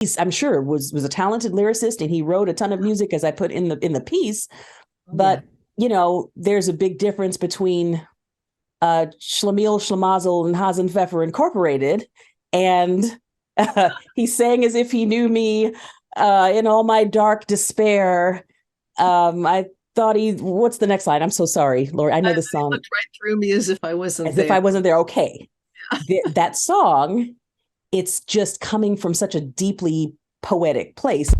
I'm sure was a talented lyricist, and he wrote a ton of music, as I put in the piece. But there's a big difference between Schlemiel, Schlemazel, and Hasenpfeffer Incorporated, and he sang as if he knew me in all my dark despair. I thought what's the next line? I'm so sorry, Lori. I know the song. Looked right through me as if I wasn't there. As if I wasn't there. Okay. That song, it's just coming from such a deeply poetic place.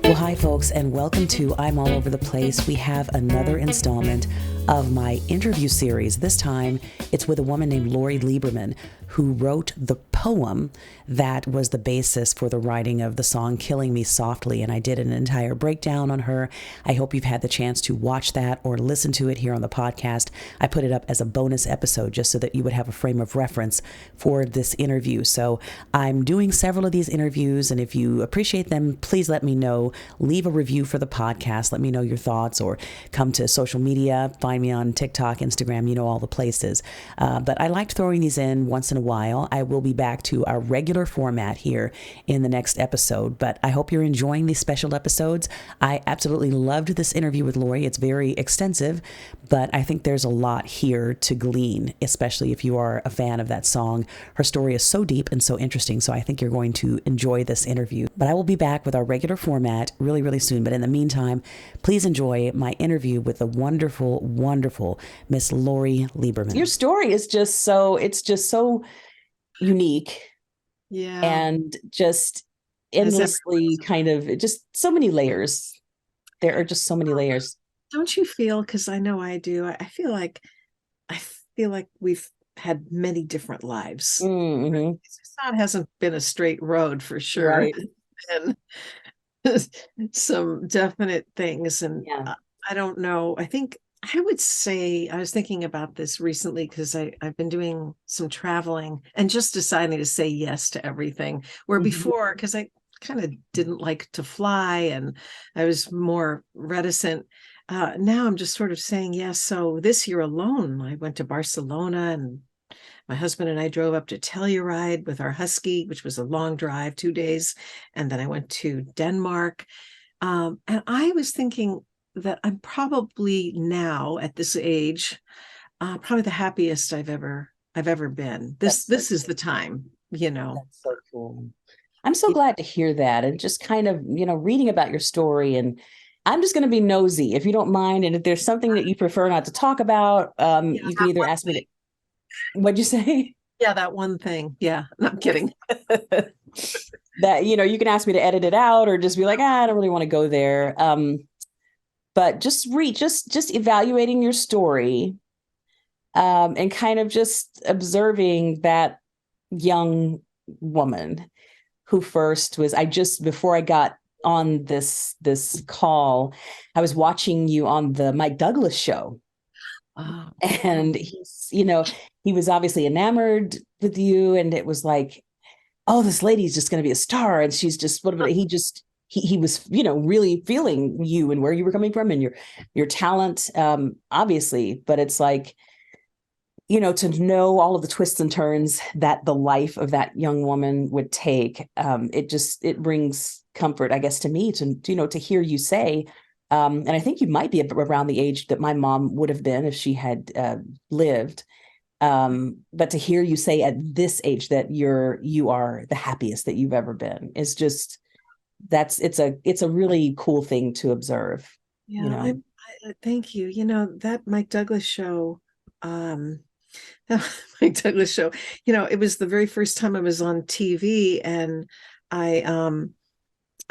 Well, hi, folks, and welcome to I'm All Over the Place. We have another installment of my interview series. This time, it's with a woman named Lori Lieberman, who wrote the poem that was the basis for the writing of the song Killing Me Softly, and I did an entire breakdown on her. I hope you've had the chance to watch that or listen to it here on the podcast. I put it up as a bonus episode just so that you would have a frame of reference for this interview. So I'm doing several of these interviews, and if you appreciate them, please let me know. Leave a review for the podcast. Let me know your thoughts, or come to social media. Find me on TikTok, Instagram, all the places. But I liked throwing these in once in a while. I will be back to our regular format here in the next episode, but I hope you're enjoying these special episodes. I absolutely loved this interview with Lori. It's very extensive, but I think there's a lot here to glean, especially if you are a fan of that song. Her story is so deep and so interesting, so I think you're going to enjoy this interview. But I will be back with our regular format really, really soon. But in the meantime, please enjoy my interview with the wonderful, wonderful Miss Lori Lieberman. Your story is just so unique. Yeah. And just endlessly kind of just so many layers. There are just so many layers. Don't you feel, because I know I do, I feel like we've had many different lives. Mm-hmm. It hasn't been a straight road for sure. Right. And some definite things. And I don't know. I would say, I was thinking about this recently because I've been doing some traveling and just deciding to say yes to everything. Where before, because I kind of didn't like to fly and I was more reticent. Now I'm just sort of saying yes. So this year alone, I went to Barcelona, and my husband and I drove up to Telluride with our husky, which was a long drive, 2 days. And then I went to Denmark. And I was thinking that I'm probably now at this age, probably the happiest I've ever been. This is the time, That's so cool. I'm so glad to hear that, and just kind of, reading about your story. And I'm just going to be nosy, if you don't mind. And if there's something that you prefer not to talk about, you can either ask me to. What'd you say? Yeah, that one thing. Yeah, no, I'm kidding. That, you can ask me to edit it out, or just be like, I don't really want to go there. But just evaluating your story, and kind of just observing that young woman who first was, before I got on this call, I was watching you on the Mike Douglas show. Oh. And he's, he was obviously enamored with you, and it was like, oh, this lady's just going to be a star. And she's just, he was, really feeling you and where you were coming from and your talent, obviously. But it's like, to know all of the twists and turns that the life of that young woman would take, it brings comfort, I guess, to me to hear you say, and I think you might be around the age that my mom would have been if she had lived. But to hear you say at this age that you are the happiest that you've ever been is just, it's a really cool thing to observe. Yeah, thank you. That Mike Douglas show, it was the very first time I was on TV, and I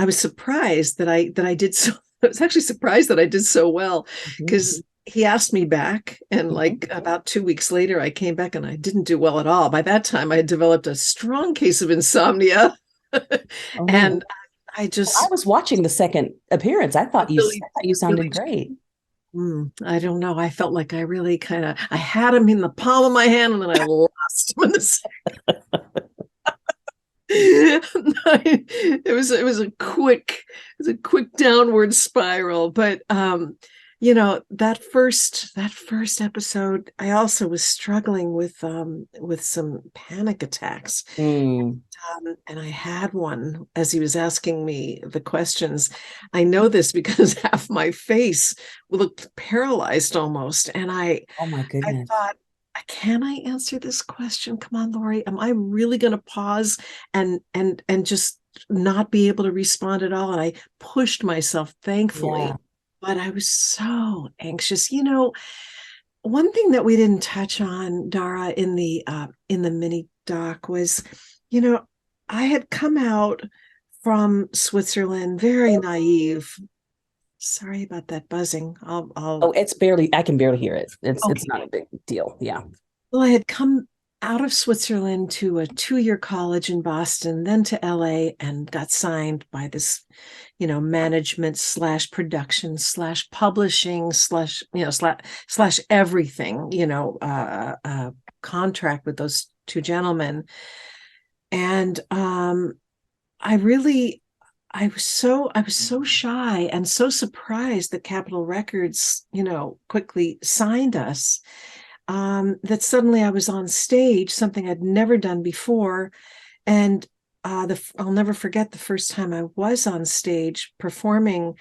was surprised that I did so. I was actually surprised that I did so well, because he asked me back, and like about 2 weeks later, I came back and I didn't do well at all. By that time, I had developed a strong case of insomnia, and I was watching the second appearance. I thought you sounded great. I don't know. I felt like I really I had him in the palm of my hand, and then I lost him in the second. It was a quick downward spiral. But that first episode, I also was struggling with some panic attacks. And I had one as he was asking me the questions. I know this because half my face looked paralyzed almost. And Oh my I goodness. thought, can I answer this question? Come on, Lori. Am I really going to pause and just not be able to respond at all? And I pushed myself, thankfully. Yeah. But I was so anxious. One thing that we didn't touch on, Dara, in the mini doc was, I had come out from Switzerland very naive. Sorry about that buzzing. Oh, I can barely hear it. It's Okay. not a big deal. Yeah. Well, I had come out of Switzerland to a 2-year college in Boston, then to LA, and got signed by this, management / production / publishing / everything, contract with those two gentlemen. And I was so shy and so surprised that Capitol Records, quickly signed us, that suddenly I was on stage, something I'd never done before. And I'll never forget the first time I was on stage performing.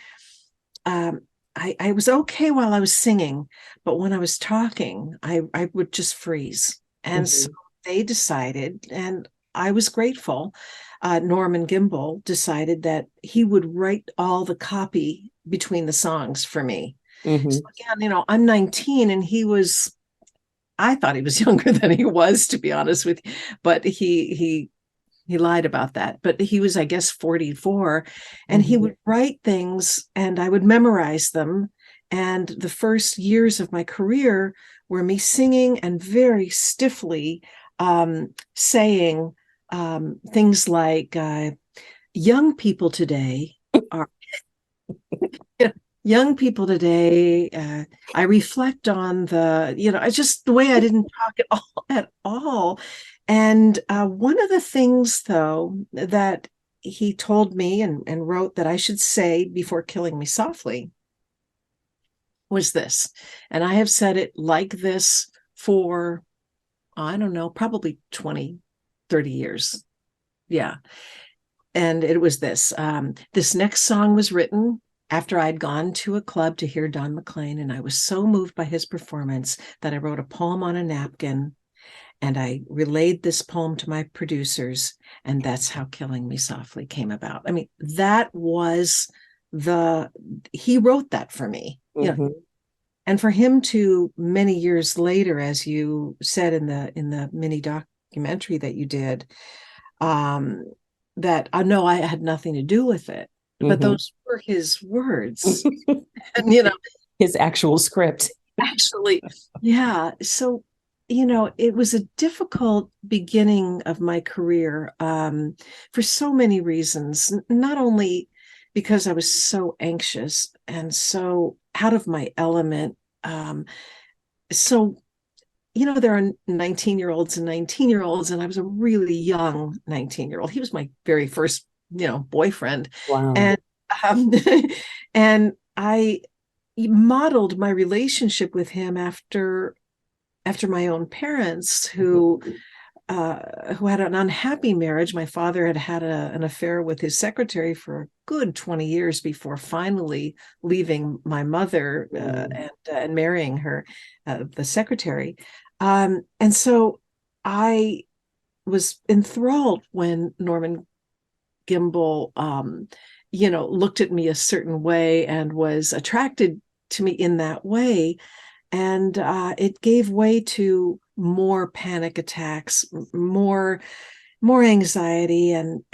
I was okay while I was singing, but when I was talking, I would just freeze. And so they decided, and I was grateful, Norman Gimbel decided that he would write all the copy between the songs for me. So again, I'm 19 and I thought he was younger than he was, to be honest with you, but he lied about that. But he was, I guess, 44, and he would write things and I would memorize them. And the first years of my career were me singing and very stiffly saying things like, young people today are young people today, I reflect on just the way I didn't talk at all. And one of the things, though, that he told me and wrote that I should say before killing me softly was this. And I have said it like this for, I don't know, probably 20, 30 years. Yeah. And it was this. This next song was written after I'd gone to a club to hear Don McLean, and I was so moved by his performance that I wrote a poem on a napkin, and I relayed this poem to my producers, and that's how Killing Me Softly came about. I mean, he wrote that for me. And for him to, many years later, as you said in the mini documentary that you did, that no, I had nothing to do with it. But those were his words. And, his actual script. Actually, yeah. So, it was a difficult beginning of my career for so many reasons, not only because I was so anxious and so out of my element. So, there are 19-year-olds and 19-year-olds, and I was a really young 19-year-old. He was my very first, boyfriend. Wow. And and I modeled my relationship with him after my own parents, who had an unhappy marriage. My father had an affair with his secretary for a good 20 years before finally leaving my mother and marrying her, the secretary. And so I was enthralled when Norman Gimbel, looked at me a certain way and was attracted to me in that way. And it gave way to more panic attacks, more anxiety, and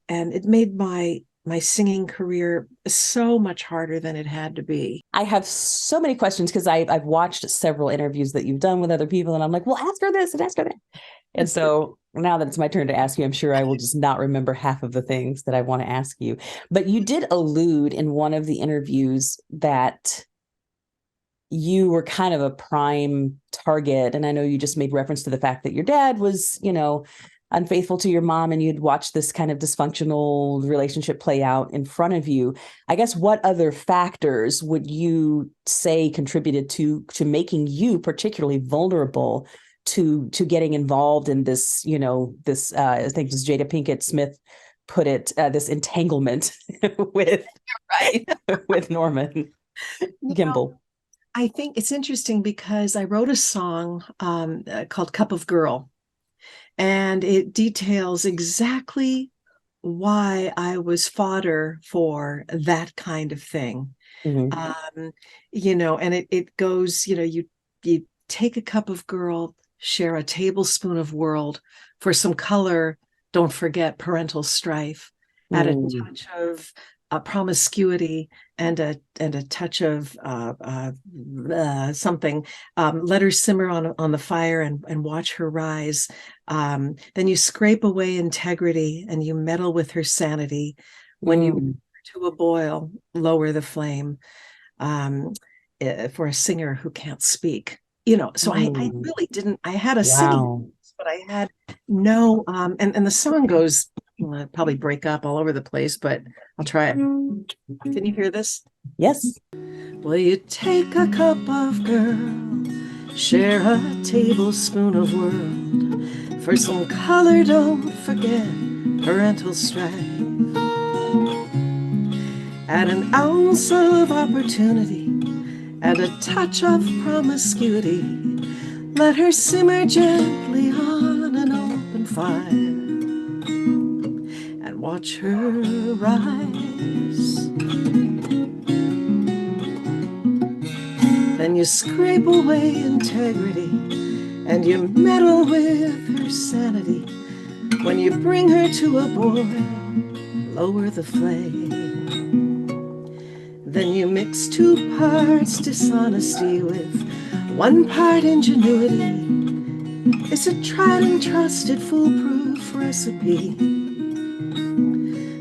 it made my singing career so much harder than it had to be. I have so many questions because I've watched several interviews that you've done with other people, and I'm like, well, ask her this and ask her that. And so now that it's my turn to ask you, I'm sure I will just not remember half of the things that I want to ask you. But you did allude in one of the interviews that you were kind of a prime target. And I know you just made reference to the fact that your dad was, unfaithful to your mom and you'd watch this kind of dysfunctional relationship play out in front of you. I guess what other factors would you say contributed to making you particularly vulnerable to getting involved in this, this, I think this Jada Pinkett Smith put it, this entanglement with, right. with Norman Gimbel. I think it's interesting because I wrote a song called Cup of Girl, and it details exactly why I was fodder for that kind of thing. Mm-hmm. And it goes, you take a cup of girl, share a tablespoon of world, for some color, don't forget parental strife, add a touch of promiscuity and a touch of something. Let her simmer on the fire and watch her rise. Then you scrape away integrity and you meddle with her sanity. When you bring her to a boil, lower the flame. For a singer who can't speak, so I really didn't. I had a singing, but I had no. And the song goes. I'll probably break up all over the place, but I'll try it. Can you hear this? Yes. Well, you take a cup of girl, share a tablespoon of world, for some color, don't forget parental strife. Add an ounce of opportunity and a touch of promiscuity. Let her simmer gently on an open fire. Watch her rise. Then you scrape away integrity and you meddle with her sanity. When you bring her to a boil, lower the flame. Then you mix 2 parts dishonesty with 1 part ingenuity. It's a tried and trusted foolproof recipe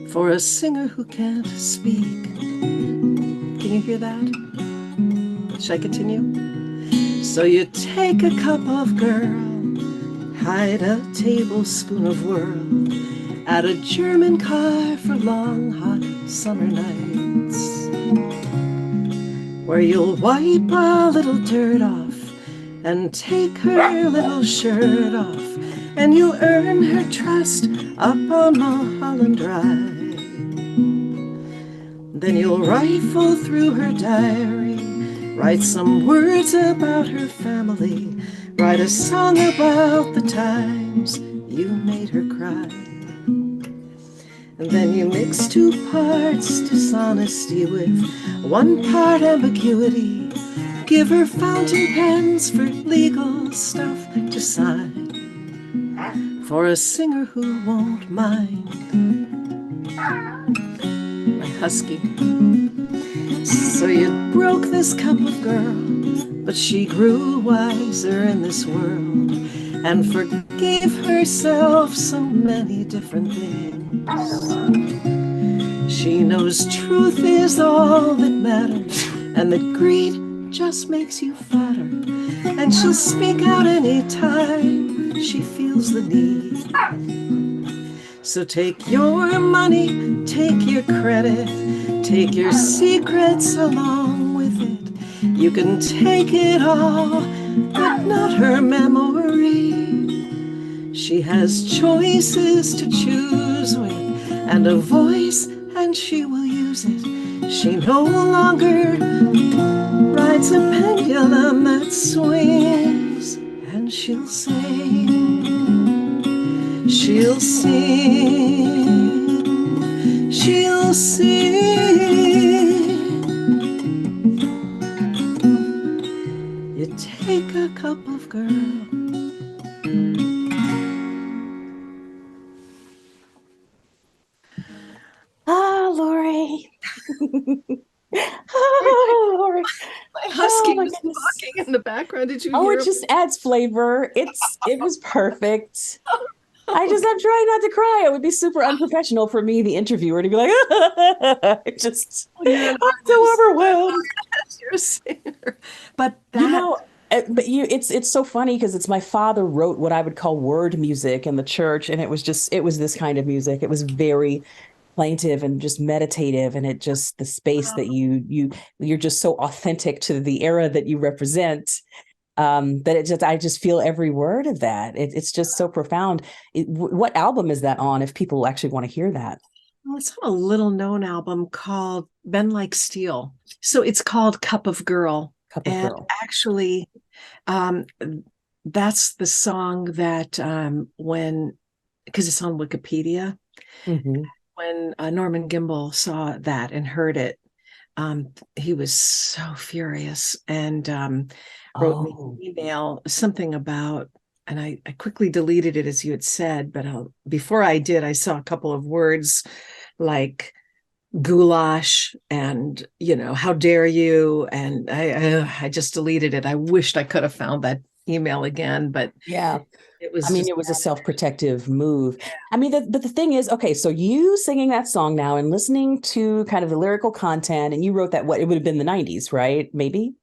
for a singer who can't speak. Can you hear that? Should I continue? So you take a cup of girl, hide a tablespoon of world, add a German car for long hot summer nights, where you'll wipe a little dirt off and take her little shirt off, and you'll earn her trust up on Mulholland Drive. Then you'll rifle through her diary, write some words about her family, write a song about the times you made her cry. And then you mix 2 parts dishonesty with 1 part ambiguity. Give her fountain pens for legal stuff to sign, for a singer who won't mind. My husky. So you broke this cup of girl, but she grew wiser in this world and forgave herself so many different things. She knows truth is all that matters, and that greed just makes you fatter, and she'll speak out any time she feels the need. So take your money, take your credit, take your secrets along with it. You can take it all, but not her memory. She has choices to choose with and a voice, and she will use it. She no longer rides a pendulum that swings, and she'll sing, she'll sing, she'll sing. You take a cup of girl. Lori. Lori. My husky was talking in the background. Did you hear it just adds flavor. It was perfect. I'm trying not to cry. It would be super unprofessional for me, the interviewer, to be like, I'm so overwhelmed. You're a singer. But that, But it's so funny because it's my father wrote what I would call word music in the church, and it was this kind of music. It was very plaintive and just meditative, and it just the space that you're just so authentic to the era that you represent. That I just feel every word of that. It's just so profound. What album is that on? If people actually want to hear that, Well, it's on a little known album called Bend Like Steel. So it's called Cup of Girl. Cup of And Girl. actually, um, that's the song that because it's on Wikipedia, Mm-hmm. when Norman Gimbel saw that and heard it, he was so furious and wrote me Oh, an email, something about, and I quickly deleted it as you had said, but before I did, I saw a couple of words like goulash and, how dare you, and I just deleted it. I wished I could have found that email again, but yeah. it I was mean, just it was a self-protective move. I mean, but the thing is, okay, so you singing that song now and listening to kind of the lyrical content, and you wrote that, what, it would have been the 90s, right? Maybe?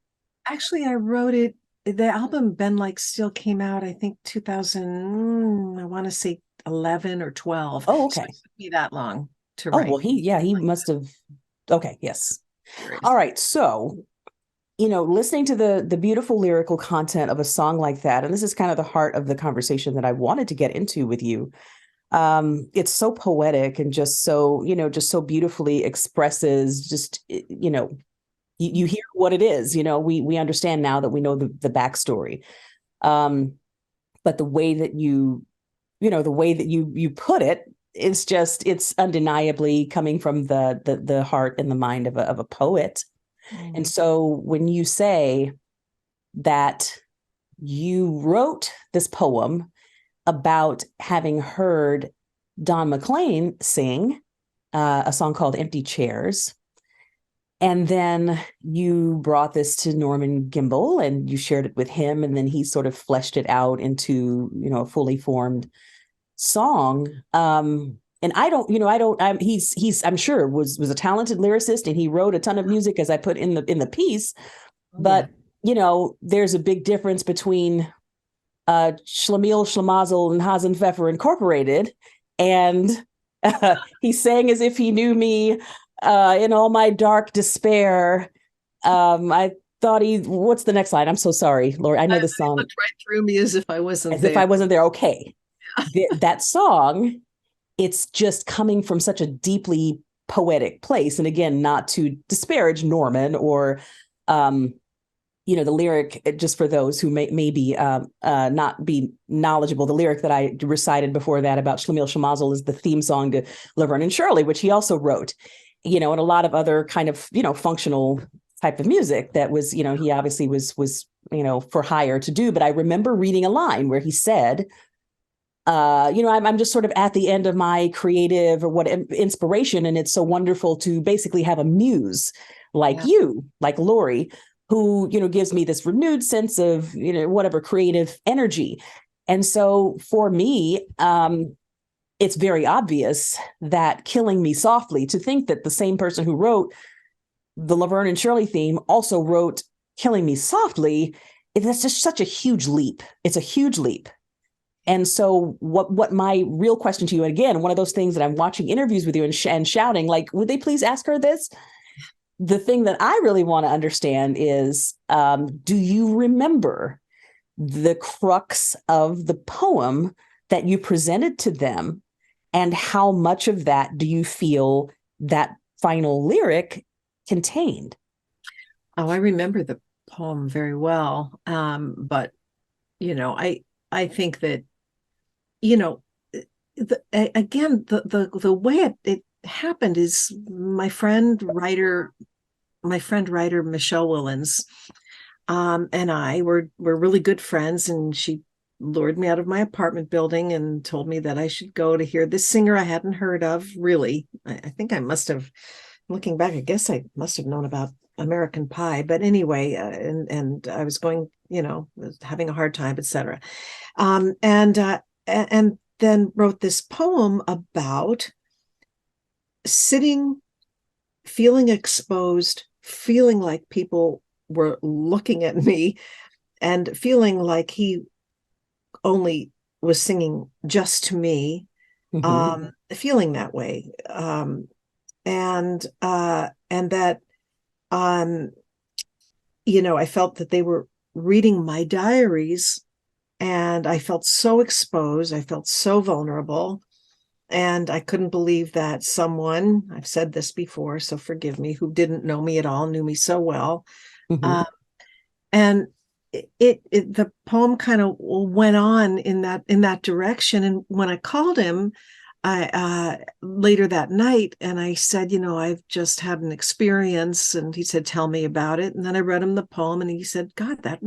actually, I wrote it. The album Ben Like Still came out, I think 2000, I want to say 11 or 12. Oh, So okay. it took me that long to Oh, well, write. he must have. Okay, yes. All Series. right. So, listening to the beautiful lyrical content of a song like that, and this is kind of the heart of the conversation that I wanted to get into with you. It's so poetic and just so beautifully expresses you hear what it is. We understand now that we know the backstory. Um, but the way that you put it, it's undeniably coming from the heart and the mind of a poet. And Mm. so when you say that you wrote this poem about having heard Don McLean sing a song called Empty Chairs, and then you brought this to Norman Gimbel and you shared it with him, and then he sort of fleshed it out into, a fully formed song. And I'm sure was a talented lyricist, and he wrote a ton of music, as I put in the piece. Oh, yeah. But there's a big difference between Schlemiel, Schlemazel, and Hasenpfeffer Incorporated, and he sang as if he knew me in all my dark despair. I thought what's the next line? I'm so sorry, Lori. I know the He song looked right through me as if I wasn't as if I there. wasn't there. Okay. That song, it's just coming from such a deeply poetic place. And again, not to disparage Norman or, the lyric, just for those who may be not be knowledgeable, the lyric that I recited before that about Schlemiel Schlemazel is the theme song to Laverne and Shirley, which he also wrote, and a lot of other kind of, functional type of music that was, he obviously was, for hire to do. But I remember reading a line where he said, I'm just sort of at the end of my creative or what inspiration. And it's so wonderful to basically have a muse like Yeah. you, like Lori, who, gives me this renewed sense of, whatever creative energy. And so for me, it's very obvious that Killing Me Softly, to think that the same person who wrote the Laverne and Shirley theme also wrote Killing Me Softly, that's just such a huge leap. It's a huge leap. And so what my real question to you, and again, one of those things that I'm watching interviews with you and shouting, like, would they please ask her this? The thing that I really want to understand is, do you remember the crux of the poem that you presented to them? And how much of that do you feel that final lyric contained? Oh, I remember the poem very well. But I think that, you know, again, the way it happened is my friend writer Michelle Willens, and I were really good friends, and she lured me out of my apartment building and told me that I should go to hear this singer I hadn't heard of. Really, I think I must have, looking back, I guess I must have known about American Pie, but anyway, and I was going, was having a hard time, etc. And then wrote this poem about sitting, feeling exposed, feeling like people were looking at me, and feeling like he only was singing just to me, feeling that way, and that I felt that they were reading my diaries, and I felt so exposed. I felt so vulnerable. And I couldn't believe that someone, I've said this before, so forgive me, who didn't know me at all, knew me so well. And the poem kind of went on in that direction. And when I called him, I later that night, and I said, I've just had an experience, and he said, tell me about it. And then I read him the poem, and he said, God, that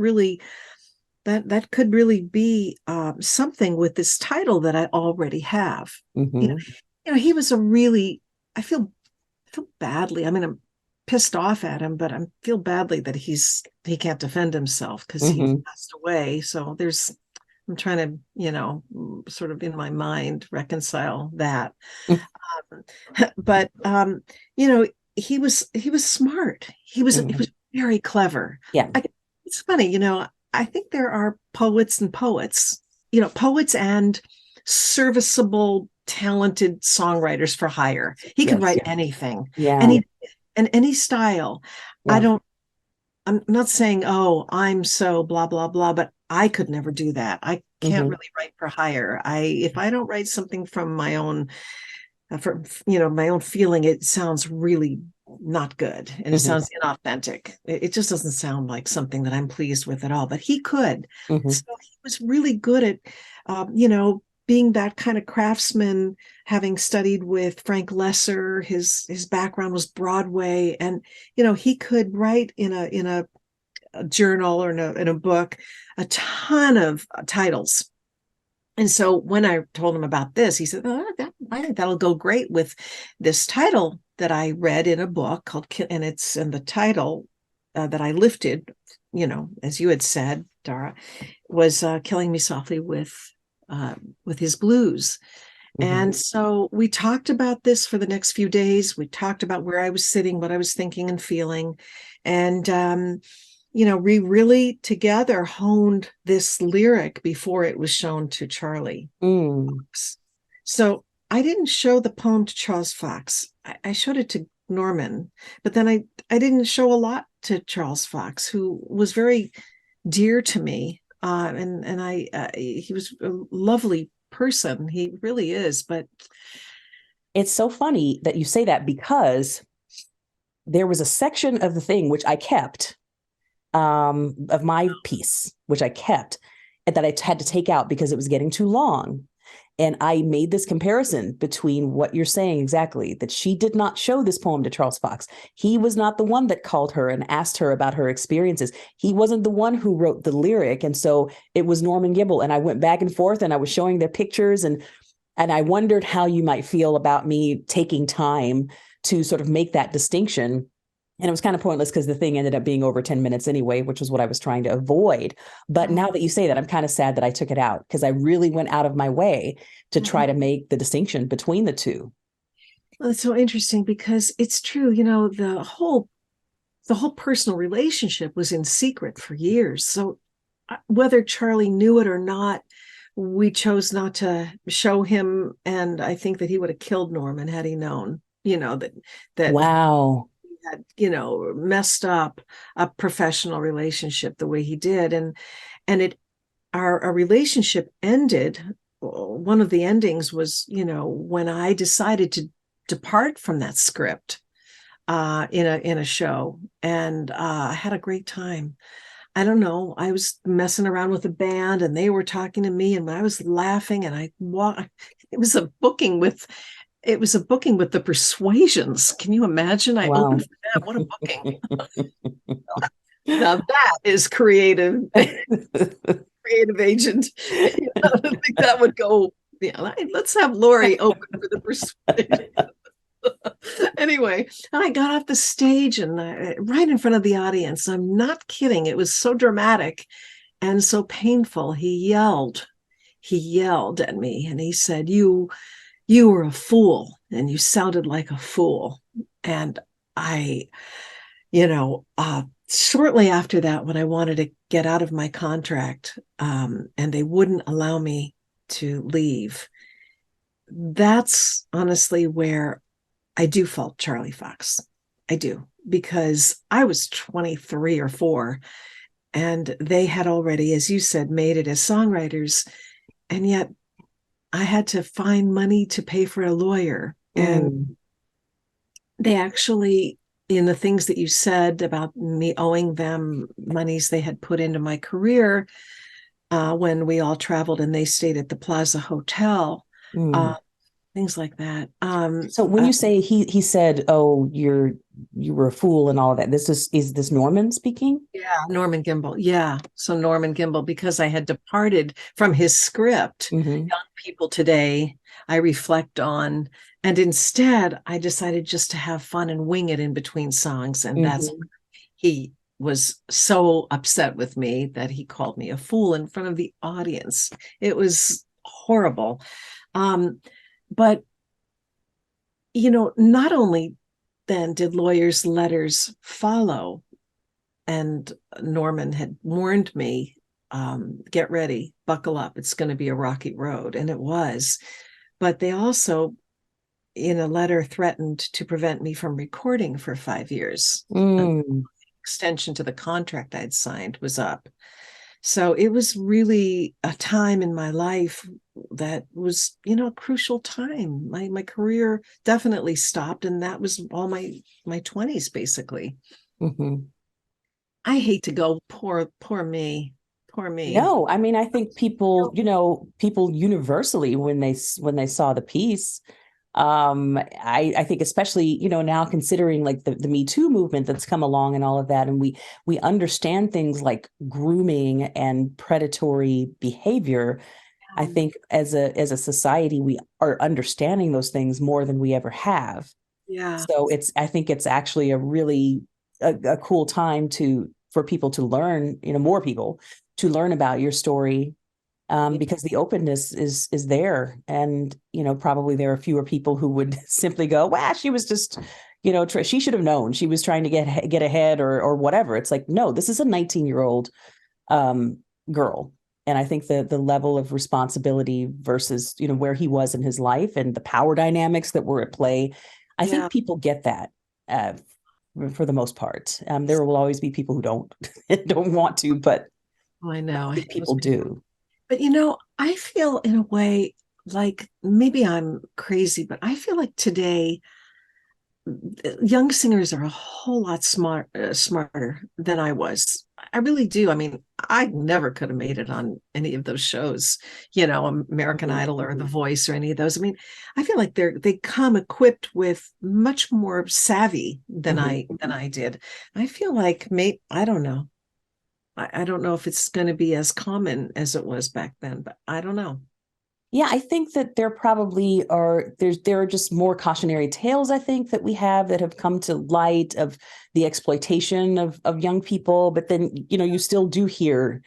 could really be something with this title that I already have. He was I feel badly. I mean, I'm pissed off at him, but I feel badly that he can't defend himself because he passed away. So I'm trying to, sort of in my mind reconcile that. But he was smart. He was very clever. Yeah. It's funny, I think there are poets and poets, poets and serviceable, talented songwriters for hire. He could write anything. And any style. I'm not saying, oh, I'm so blah, blah, blah, but I could never do that. I can't really write for hire. If I don't write something from my own, my own feeling, it sounds really not good, and it sounds inauthentic. It just doesn't sound like something that I'm pleased with at all. But he could. So he was really good at, being that kind of craftsman, having studied with Frank Lesser. His background was Broadway, and he could write in a journal or in a book a ton of titles. And so when I told him about this, he said, I think that'll go great with this title that I read in a book called, and the title that I lifted, as you had said, Dara, was Killing Me Softly with his blues. And so we talked about this for the next few days. We talked about where I was sitting, what I was thinking and feeling. And, we really together honed this lyric before it was shown to Charlie. So I didn't show the poem to Charles Fox. I showed it to Norman, but then I didn't show a lot to Charles Fox, who was very dear to me. He was a lovely person. He really is. But it's so funny that you say that, because there was a section of the thing which I kept, of my piece, which I kept, and that I had to take out because it was getting too long. And I made this comparison between what you're saying exactly, that she did not show this poem to Charles Fox. He was not the one that called her and asked her about her experiences. He wasn't the one who wrote the lyric. And so it was Norman Gimbel. And I went back and forth, and I was showing their pictures, and I wondered how you might feel about me taking time to sort of make that distinction. And it was kind of pointless because the thing ended up being over 10 minutes anyway, which was what I was trying to avoid. But now that you say that, I'm kind of sad that I took it out, because I really went out of my way to try to make the distinction between the two. Well, it's so interesting because it's true. The whole personal relationship was in secret for years. So whether Charlie knew it or not, we chose not to show him. And I think that he would have killed Norman had he known, that wow. had messed up a professional relationship the way he did, and our relationship ended. One of the endings was when I decided to depart from that script in a show, and I had a great time. I don't know, I was messing around with a band, and they were talking to me, and I was laughing, and it was a booking with the Persuasions. Can you imagine? I opened for that. What a booking. Now that is creative agent. I think that would go, let's have Lori open for the Persuasions. Anyway, and I got off the stage, and right in front of the audience. I'm not kidding. It was so dramatic and so painful. He yelled at me, and he said, you were a fool, and you sounded like a fool. And I, shortly after that, when I wanted to get out of my contract, and they wouldn't allow me to leave. That's honestly where I do fault Charlie Fox. I do, because I was 23 or 4, and they had already, as you said, made it as songwriters. And yet I had to find money to pay for a lawyer. And they actually, in the things that you said about me owing them monies they had put into my career, when we all traveled and they stayed at the Plaza Hotel, things like that. So when you say he said, "Oh, you were a fool" and all of that, is this Norman speaking? Yeah, Norman Gimbel. Yeah, so Norman Gimbel, because I had departed from his script, Young People Today, I reflect on, and instead I decided just to have fun and wing it in between songs, and that's he was so upset with me that he called me a fool in front of the audience. It was horrible. But not only then did lawyers' letters follow, and Norman had warned me, get ready, buckle up, it's going to be a rocky road. And it was. But they also, in a letter, threatened to prevent me from recording for 5 years. An extension to the contract I'd signed was up. So it was really a time in my life that was, a crucial time. My career definitely stopped, and that was all my 20s, basically. I hate to go, poor me. No, I mean, I think people universally, when they saw the piece, I think especially, now considering like the Me Too movement that's come along and all of that, and we understand things like grooming and predatory behavior. I think as a society, we are understanding those things more than we ever have. Yeah. So I think it's actually a really a cool time for people to learn, more people to learn about your story, because the openness is there, and probably there are fewer people who would simply go, "Wow, she was just, she should have known, she was trying to get ahead or whatever." It's like, no, this is a 19-year-old girl, and I think the level of responsibility versus where he was in his life and the power dynamics that were at play, I think people get that. For the most part, there will always be people who don't want to, but I know I think people do. But I feel in a way like, maybe I'm crazy, but I feel like today young singers are a whole lot smarter than I was. I really do. I mean, I never could have made it on any of those shows, American Idol or The Voice or any of those. I mean, I feel like they come equipped with much more savvy than I did. I feel like I don't know. I don't know if it's going to be as common as it was back then, but I don't know. Yeah, I think that there probably there are just more cautionary tales, I think, that we have that have come to light of the exploitation of young people. But then, you still do hear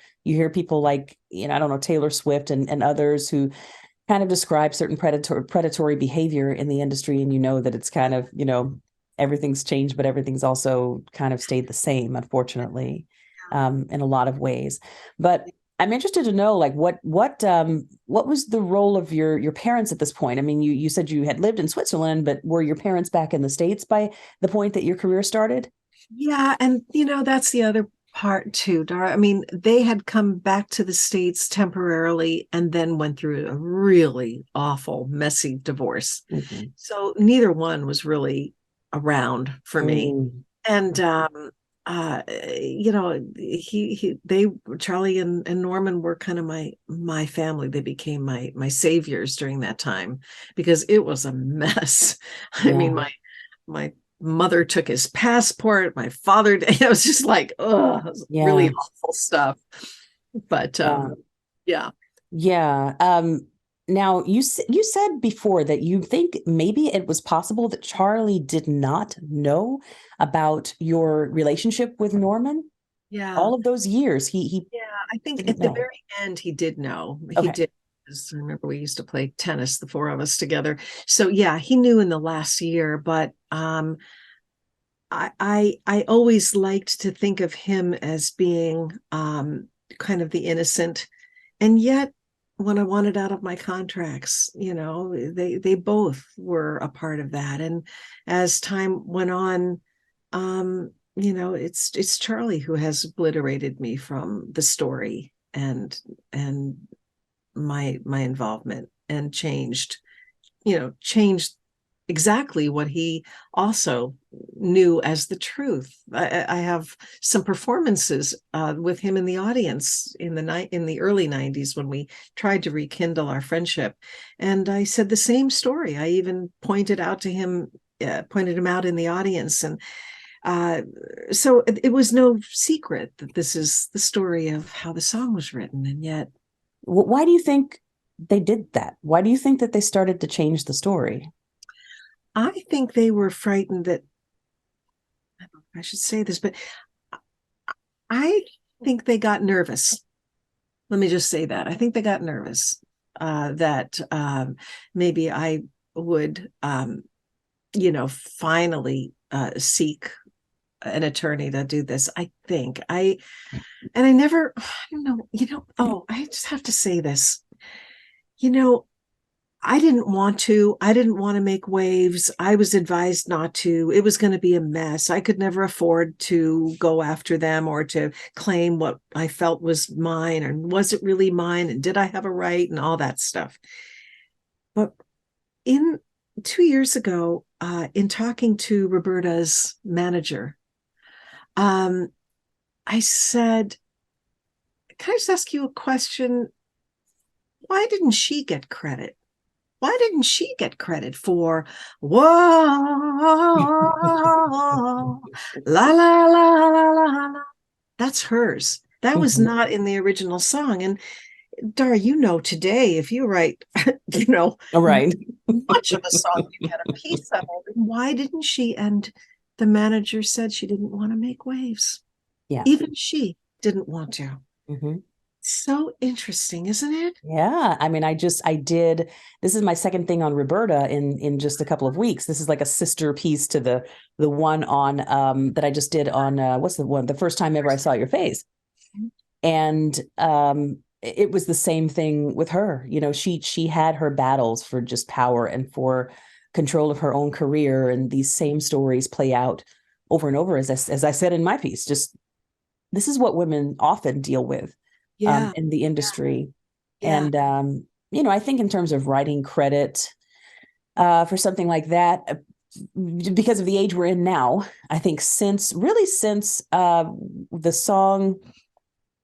people like, I don't know, Taylor Swift and others who kind of describe certain predatory behavior in the industry. And that it's kind of, everything's changed, but everything's also kind of stayed the same, unfortunately, in a lot of ways. But I'm interested to know, like, what was the role of your parents at this point? I mean, you said you had lived in Switzerland, but were your parents back in the States by the point that your career started? Yeah, and that's the other part too, Dara. I mean, they had come back to the States temporarily and then went through a really awful, messy divorce. So neither one was really around for me. And Charlie and Norman were kind of my family. They became my saviors during that time, because it was a mess. I mean, my mother took his passport, my father did. It was just like, really awful stuff. But yeah. Now you said before that you think maybe it was possible that Charlie did not know about your relationship with Norman. Yeah. All of those years, I think at the very end he did know. He did. I remember we used to play tennis, the 4 of us together. So yeah, he knew in the last year, but I always liked to think of him as being kind of the innocent, and yet when I wanted out of my contracts, they both were a part of that. And as time went on, it's Charlie who has obliterated me from the story and my involvement, and changed exactly what he also knew as the truth. I have some performances with him in the audience in the early 90s when we tried to rekindle our friendship, and I said the same story. I even pointed him out in the audience, and so it was no secret that this is the story of how the song was written. And yet, why do you think they did that? Why do you think that they started to change the story? I think they were frightened that, I don't know if I should say this, but I think they got nervous. Let me just say that. I think they got nervous that maybe I would, finally seek an attorney to do this. I don't know, I just have to say this. I didn't want to make waves. I was advised not to. It was going to be a mess. I could never afford to go after them or to claim what I felt was mine, and was it really mine, and did I have a right, and all that stuff. But in 2 years ago, in talking to Roberta's manager, I said, can I just ask you a question? Why didn't she get credit? Why didn't she get credit for whoa, la, la, la, la, la, la? That's hers. That was not in the original song. And Dar, today, if you write, right, much of a song, you get a piece of it. Why didn't she? And the manager said she didn't want to make waves. Yeah. Even she didn't want to. Mm-hmm. So interesting, isn't it? Yeah. I mean, this is my second thing on Roberta in just a couple of weeks. This is like a sister piece to the one on that I just did on what's the one? The First Time Ever I Saw Your Face. And it was the same thing with her. She had her battles for just power and for control of her own career, and these same stories play out over and over, as I said in my piece. Just this is what women often deal with. In the industry. Yeah. And, I think in terms of writing credit for something like that, because of the age we're in now, I think since the song,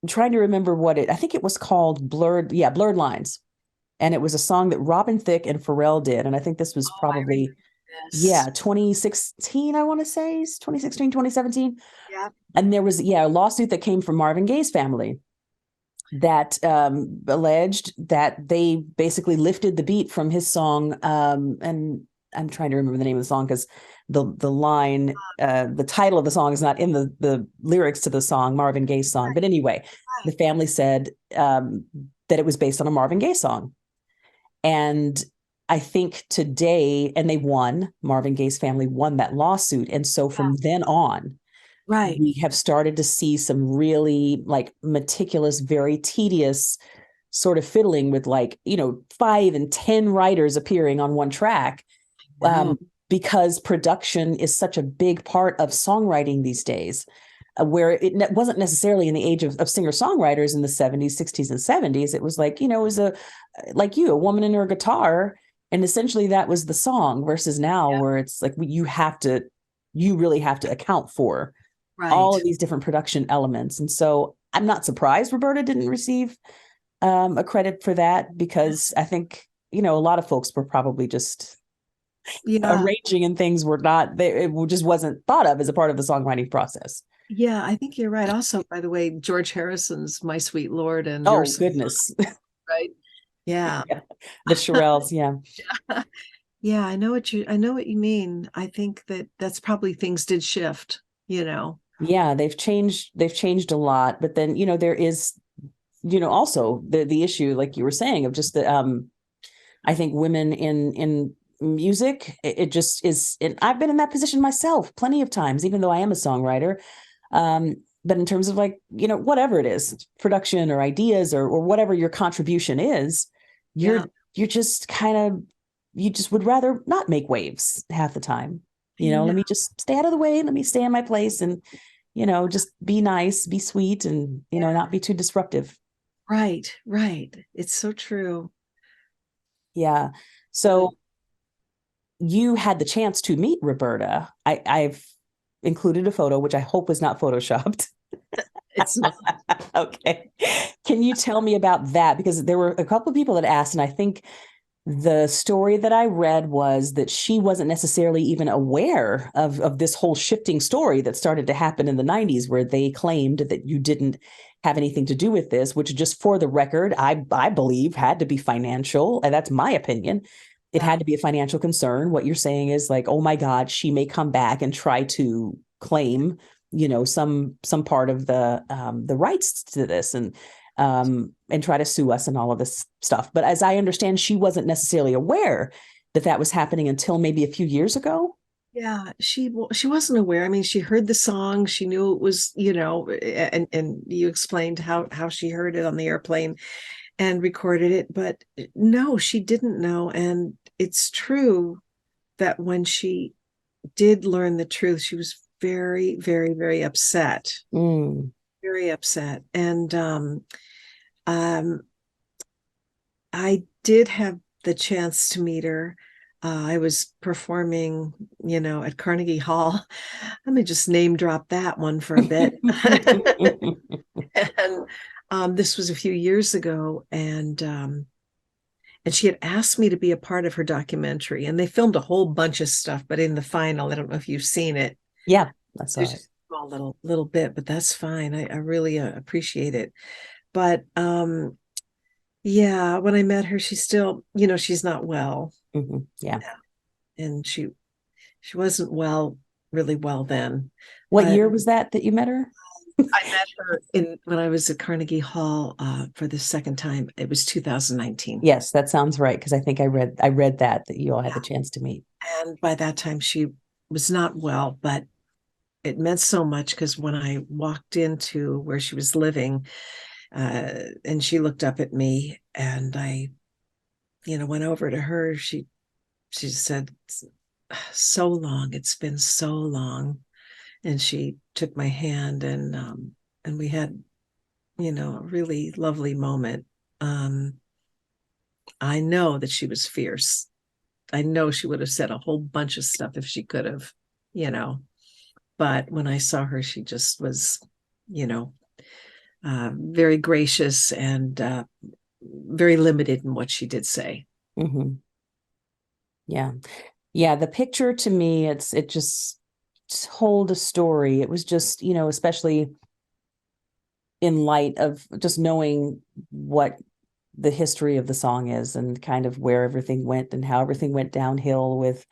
I'm trying to remember I think it was called Blurred Lines. And it was a song that Robin Thicke and Pharrell did. And I think this was probably, 2016, I want to say, 2016, 2017. Yeah. And there was, a lawsuit that came from Marvin Gaye's family that alleged that they basically lifted the beat from his song. And I'm trying to remember the name of the song because the line, the title of the song is not in the lyrics to the song, Marvin Gaye's song. But anyway, the family said that it was based on a Marvin Gaye song. And I think today, and they won, Marvin Gaye's family won that lawsuit. And so from then on, we have started to see some really meticulous, very tedious sort of fiddling with 5 and 10 writers appearing on one track, because production is such a big part of songwriting these days, where it wasn't necessarily in the age of singer-songwriters in the 70s, 60s, and 70s. It was it was a woman and her guitar, and essentially that was the song, versus now where it's you really have to account for all of these different production elements. And so I'm not surprised Roberta didn't receive a credit for that, because I think, a lot of folks were probably just arranging, and things were not, it just wasn't thought of as a part of the songwriting process. Yeah, I think you're right. Also, by the way, George Harrison's My Sweet Lord and Your goodness. Right. Yeah. The Shirelles. Yeah, I know what you mean. I think that's probably, things did shift, Yeah, they've changed a lot. But then, there is, also the issue, like you were saying, of just the I think women in music. It just is. And I've been in that position myself plenty of times, even though I am a songwriter. But in terms of like, whatever it is, production or ideas or whatever your contribution is, you're just kind of, you just would rather not make waves half the time. Let me just stay out of the way. Let me stay in my place and, just be nice, be sweet, and, not be too disruptive. Right. It's so true. Yeah. So you had the chance to meet Roberta. I've included a photo, which I hope was not photoshopped. It's not. Okay. Can you tell me about that? Because there were a couple of people that asked, and I think the story that I read was that she wasn't necessarily even aware of this whole shifting story that started to happen in the 90s, where they claimed that you didn't have anything to do with this, which, just for the record, I believe had to be financial. And that's my opinion. It had to be a financial concern. What you're saying is like, oh my God, she may come back and try to claim, some part of the rights to this and try to sue us and all of this stuff. But as I understand, she wasn't necessarily aware that was happening until maybe a few years ago. Yeah, she wasn't aware. I mean, she heard the song, she knew it was, and you explained how she heard it on the airplane and recorded it, but no, she didn't know. And it's true that when she did learn the truth, she was very, very, very upset. Very upset. And I did have the chance to meet her. I was performing, at Carnegie Hall. Let me just name drop that one for a bit. And this was a few years ago, and she had asked me to be a part of her documentary. And they filmed a whole bunch of stuff, but in the final, I don't know if you've seen it. Yeah, that's all right. Just a small little bit, but that's fine. I really appreciate it. But yeah, when I met her, she's still, she's not well. Yeah. And she wasn't really well then. What year was that you met her? I met her when I was at Carnegie Hall for the second time. It was 2019. Yes, that sounds right, because I think I read that you all had the chance to meet. And by that time she was not well, but it meant so much because when I walked into where she was living, and she looked up at me, and I, went over to her, she said, "So long, it's been so long." And she took my hand, and we had, a really lovely moment. I know that she was fierce. I know she would have said a whole bunch of stuff if she could have, but when I saw her, she just was, very gracious and very limited in what she did say. Yeah. The picture, to me, it just told a story. It was just, especially in light of just knowing what the history of the song is and kind of where everything went and how everything went downhill with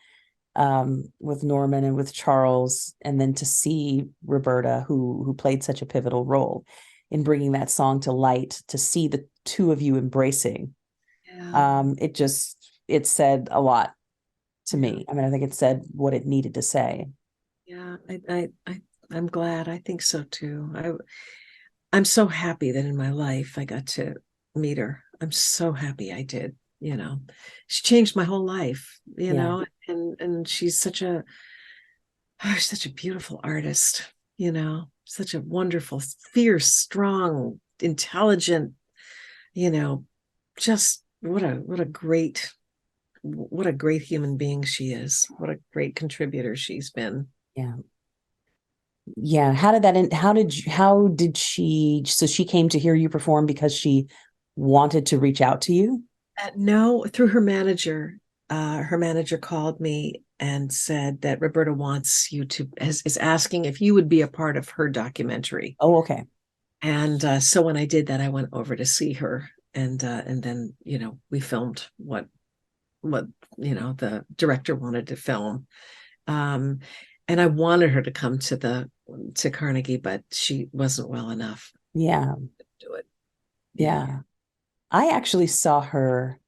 Norman and with Charles, and then to see Roberta, who played such a pivotal role in bringing that song to light, to see the two of you embracing. It said a lot to me. I mean, I think it said what it needed to say. Yeah, I'm glad. I think so too. I'm so happy that in my life I got to meet her. I'm so happy I did. She changed my whole life. And she's such a beautiful artist. Such a wonderful, fierce, strong, intelligent. Just what a great human being she is. What a great contributor she's been. Yeah. How did she, so she came to hear you perform because she wanted to reach out to you? No, through her manager. Her manager called me and said that Roberta wants you is asking if you would be a part of her documentary. Oh, okay. And so when I did that, I went over to see her, and then we filmed what the director wanted to film. And I wanted her to come to Carnegie, but she wasn't well enough. Yeah. Do it. Yeah. I actually saw her.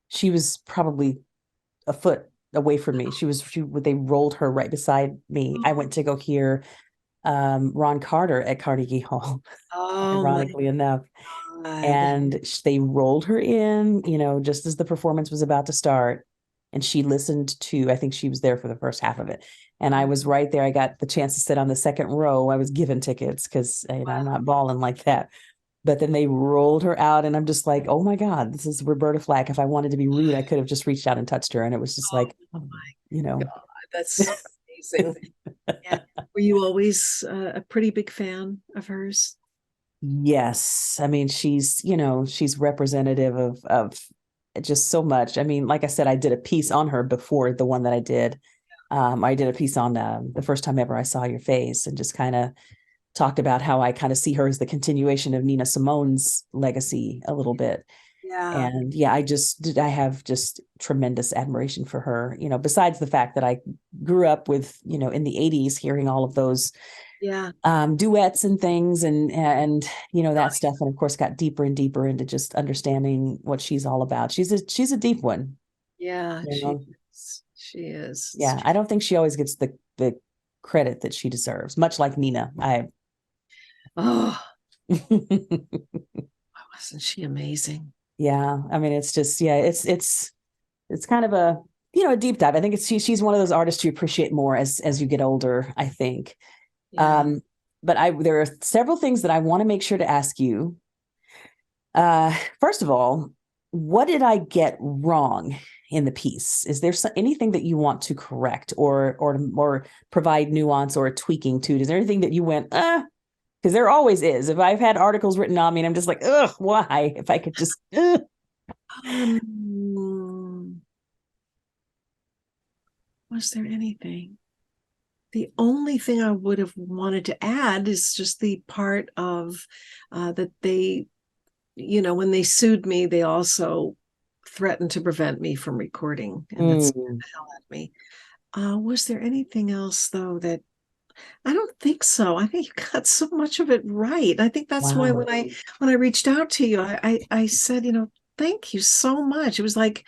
She was probably a foot away from me. They rolled her right beside me. I went to go hear Ron Carter at Carnegie Hall, Oh my ironically enough. God. And they rolled her in, just as the performance was about to start. And she listened to, I think she was there for the first half of it. And I was right there. I got the chance to sit on the second row. I was given tickets because I'm not balling like that. But then they rolled her out, and I'm just like, oh my God, this is Roberta Flack. If I wanted to be rude, I could have just reached out and touched her. And it was just like, Oh my you know. God, that's amazing. Yeah. Were you always a pretty big fan of hers? Yes. I mean, she's representative of just so much. I mean, like I said, I did a piece on her before the one that I did. I did a piece on the first time ever I saw your face, and just kind of talked about how I kind of see her as the continuation of Nina Simone's legacy a little bit. Yeah. And yeah, I have just tremendous admiration for her, besides the fact that I grew up with, in the 80s, hearing all of those Yeah. duets and things and that stuff. And of course, got deeper and deeper into just understanding what she's all about. She's a deep one. Yeah, she is. Yeah. I don't think she always gets the credit that she deserves, much like Nina. Oh, wasn't she amazing? Yeah. I mean, it's just, yeah, it's kind of a deep dive. I think she's one of those artists you appreciate more as you get older, I think. Yeah. But there are several things that I want to make sure to ask you. First of all, what did I get wrong in the piece? Is there anything that you want to correct or provide nuance or tweaking to? Is there anything that you went, because there always is. If I've had articles written on me and I'm just like, ugh, why? If I could just, Was there anything? The only thing I would have wanted to add is just the part of that they, when they sued me, they also threatened to prevent me from recording, and that scared the hell out of me. Was there anything else though that I don't think so. I think you got so much of it right. I think that's why wow. when I reached out to you, I said, thank you so much. It was like,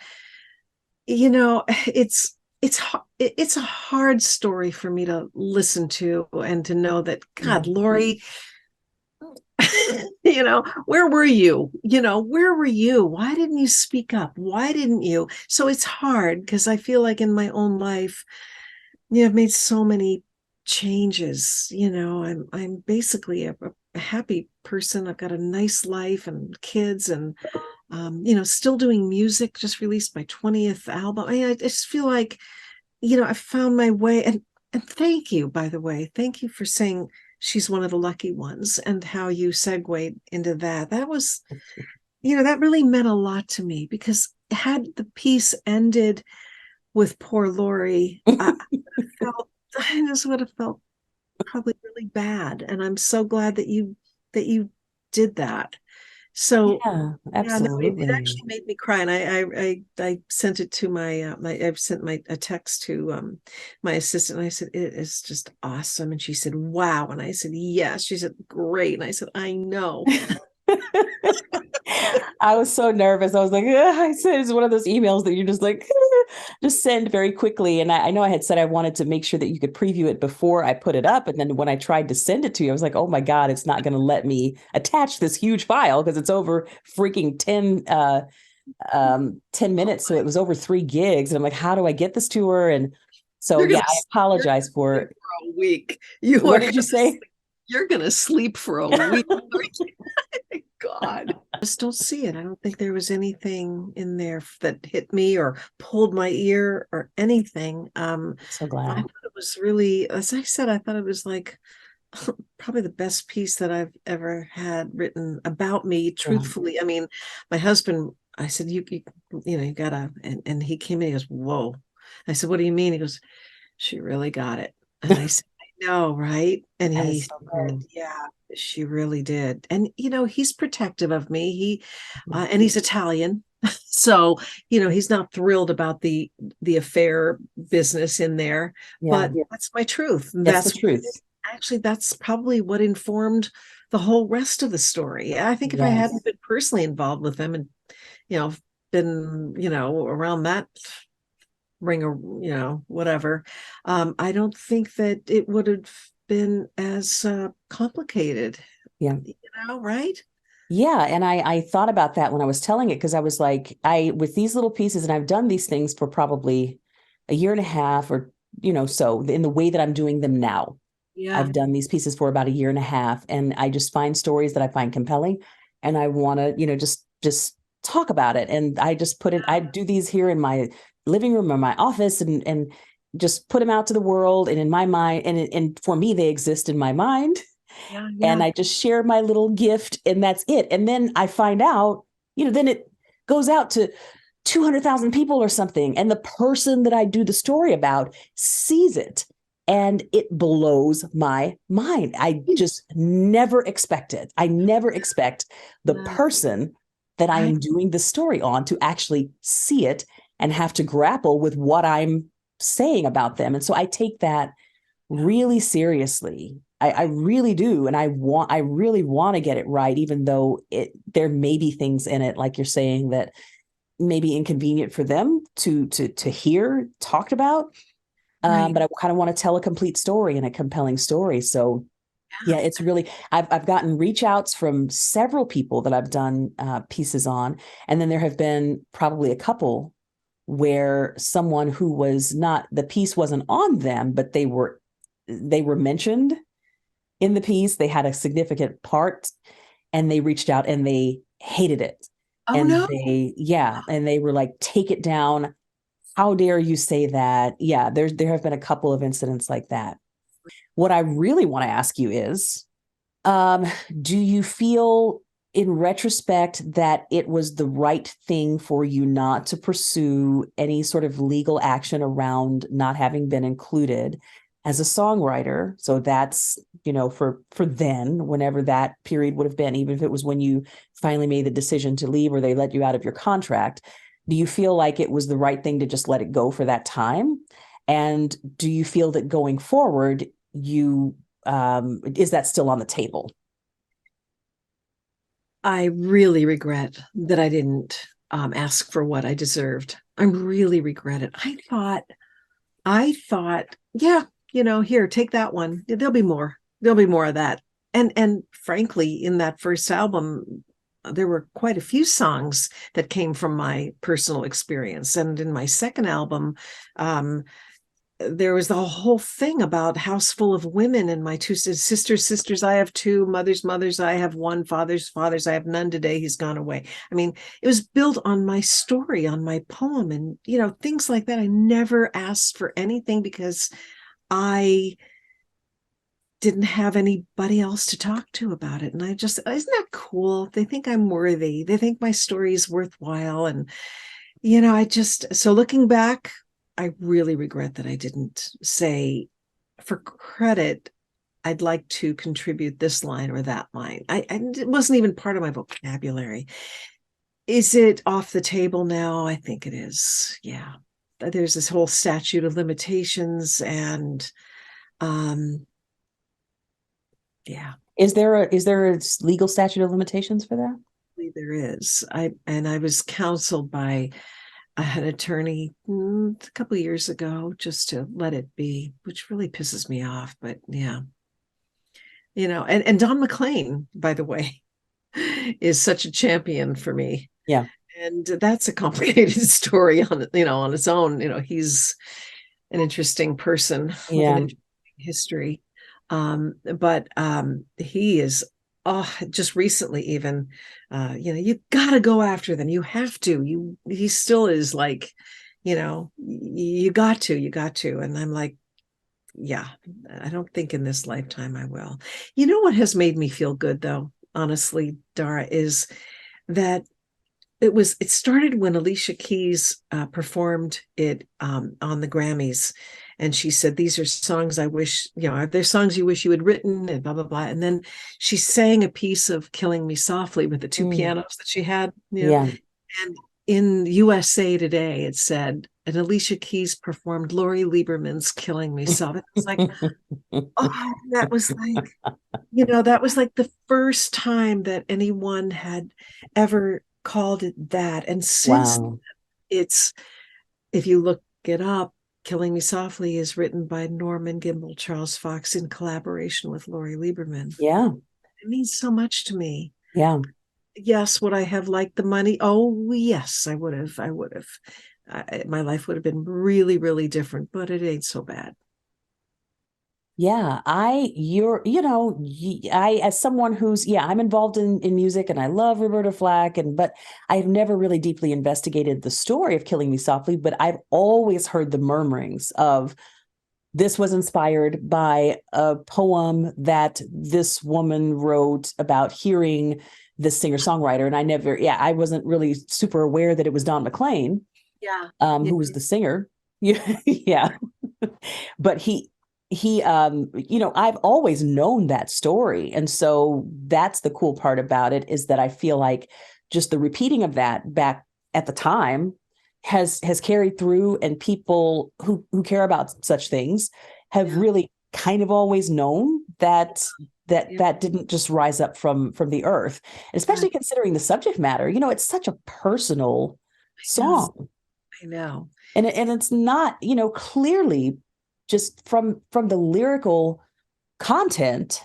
it's a hard story for me to listen to and to know that, God, Lori, where were you? Where were you? Why didn't you speak up? Why didn't you? So it's hard because I feel like in my own life, I've made so many changes. I'm basically a happy person. I've got a nice life and kids, and still doing music. Just released my 20th album. I just feel like, I found my way. And thank you, by the way. Thank you for saying she's one of the lucky ones, and how you segued into that. That was, that really meant a lot to me, because had the piece ended with poor Lori, I just would have felt probably really bad. And I'm so glad that you did that. So Yeah, absolutely. it actually made me cry, and I sent it to I've sent a text to my assistant, and I said, it is just awesome. And she said, wow. And I said, yes. She said, great. And I said, I know. I was so nervous. I was like, I said, it's one of those emails that you just like, just send very quickly. And I know I had said I wanted to make sure that you could preview it before I put it up. And then when I tried to send it to you, I was like, oh my God, it's not going to let me attach this huge file because it's over freaking 10 minutes. So it was over 3 gigs. And I'm like, how do I get this to her? And so, I apologize for a week. What did you say? You're going to sleep for a week. God, I just don't see it. I don't think there was anything in there that hit me or pulled my ear or anything. So glad. I thought it was really, as I said, I thought it was like probably the best piece that I've ever had written about me, truthfully. Yeah. I mean, my husband, I said, you gotta, and he came in, he goes, whoa. I said, what do you mean? He goes, she really got it. And I said, I know, right? And he said, yeah, she really did. And, he's protective of me. And he's Italian. So, he's not thrilled about the affair business in there, but that's my truth. That's the truth. Actually, that's probably what informed the whole rest of the story. I think if I hadn't been personally involved with them and, been, around that ring a, whatever, I don't think that it would have been as complicated. Yeah. Right? Yeah. And I thought about that when I was telling it, because I was like, with these little pieces, and I've done these things for probably a year and a half or, so in the way that I'm doing them now. Yeah. I've done these pieces for about a year and a half, and I just find stories that I find compelling, and I want to, just talk about it. And I just put it, I do these here in my living room or my office, and just put them out to the world. And in my mind, and for me, they exist in my mind. Yeah. And Yeah. I just share my little gift, and that's it. And then I find out, then it goes out to 200,000 people or something. And the person that I do the story about sees it, and it blows my mind. I just never expect it. I never expect the Yeah. person that I am doing the story on to actually see it and have to grapple with what I'm saying about them. And so I take that really seriously. I really do. And I really want to get it right, even though there may be things in it, like you're saying, that may be inconvenient for them to hear talked about. Right. But I kind of want to tell a complete story and a compelling story. So yeah, it's really, I've gotten reach outs from several people that I've done pieces on. And then there have been probably a couple where someone who was not, the piece wasn't on them, but they were mentioned in the piece. They had a significant part, and they reached out and they hated it. Oh And no. and they were like, take it down. How dare you say that? Yeah, there have been a couple of incidents like that. What I really want to ask you is, do you feel in retrospect that it was the right thing for you not to pursue any sort of legal action around not having been included as a songwriter? So that's, for then, whenever that period would have been, even if it was when you finally made the decision to leave or they let you out of your contract, do you feel like it was the right thing to just let it go for that time? And do you feel that going forward, is that still on the table? I really regret that I didn't ask for what I deserved. I really regret it. I thought, yeah, here, take that one. There'll be more. There'll be more of that. And frankly, in that first album, there were quite a few songs that came from my personal experience. And in my second album, there was the whole thing about house full of women, and my two sisters, I have two, mothers, I have one, fathers, I have none today, he's gone away. I mean, it was built on my story, on my poem, and things like that. I never asked for anything because I didn't have anybody else to talk to about it. And I just, isn't that cool? They think I'm worthy, they think my story is worthwhile. And so looking back, I really regret that I didn't say, for credit, I'd like to contribute this line or that line. It wasn't even part of my vocabulary. Is it off the table now? I think it is. Yeah. There's this whole statute of limitations, and yeah. Is there a legal statute of limitations for that? There is. I was counseled by an attorney a couple of years ago just to let it be, which really pisses me off. But yeah, and Don McLean, by the way, is such a champion for me. Yeah. And that's a complicated story on its own. He's an interesting person with an interesting history. But he is, just recently even, you gotta go after them. You have to. He still is like, you got to. And I'm like, yeah, I don't think in this lifetime I will. You know what has made me feel good though, honestly, Dara, is that it started when Alicia Keys performed it on the Grammys, and she said, these are songs I wish, are there songs you wish you had written, and blah blah blah. And then she sang a piece of Killing Me Softly with the two pianos that she had, Yeah. And in USA Today it said, and Alicia Keys performed Lori Lieberman's Killing Me Softly. It was like, oh, that was like the first time that anyone had ever called it that. And since Wow. it's, if you look it up. Killing Me Softly is written by Norman Gimbel, Charles Fox in collaboration with Lori Lieberman. Yeah. It means so much to me. Yeah. Yes, would I have liked the money? Oh, yes, I would have. My life would have been really, really different, but it ain't so bad. Yeah, as someone who's, I'm involved in music and I love Roberta Flack, but I've never really deeply investigated the story of Killing Me Softly, but I've always heard the murmurings of this was inspired by a poem that this woman wrote about hearing this singer-songwriter. And I wasn't really super aware that it was Don McLean, who was the singer. Yeah. But I've always known that story. And so that's the cool part about it, is that I feel like just the repeating of that back at the time has carried through, and people who care about such things have really kind of always known that didn't just rise up from the earth, especially considering the subject matter. It's such a personal song. I know. And it's not, clearly just from the lyrical content,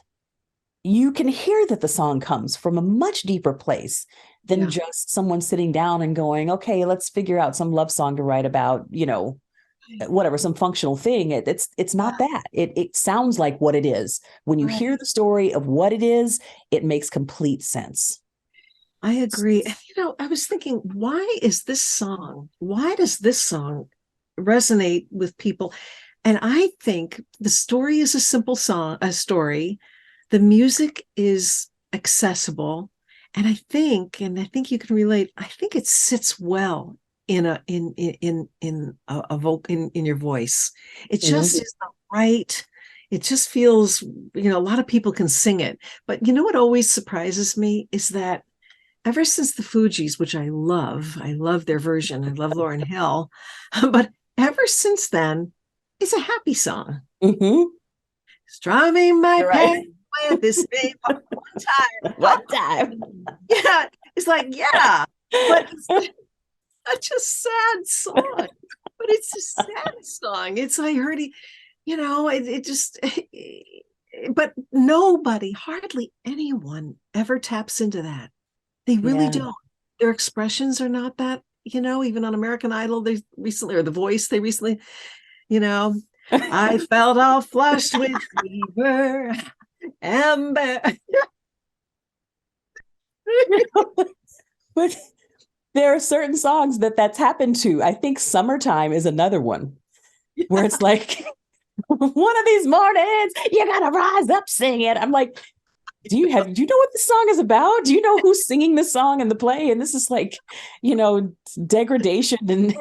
you can hear that the song comes from a much deeper place than just someone sitting down and going, okay, let's figure out some love song to write about, whatever, some functional thing. It's not that. It sounds like what it is. When you hear the story of what it is, it makes complete sense. I agree. And, I was thinking, why does this song resonate with people? And I think the story is a simple story. The music is accessible. And I think you can relate. I think it sits well in your voice. It just is the right. It just feels, a lot of people can sing it. But what always surprises me is that ever since the Fugees, which I love their version. I love Lauryn Hill, but ever since then, it's a happy song. Strumming my pain with this babe one time. Yeah, it's like, but it's such a sad song. But it's a sad song. It's, I heard it just, but hardly anyone ever taps into that. They really don't. Their expressions are not that, even on American Idol, The Voice, they recently, I felt all flushed with fever. But there are certain songs that's happened to. I think Summertime is another one where it's like, one of these mornings, you gotta rise up, sing it. I'm like, do you know what this song is about? Do you know who's singing this song in the play? And this is like, degradation and,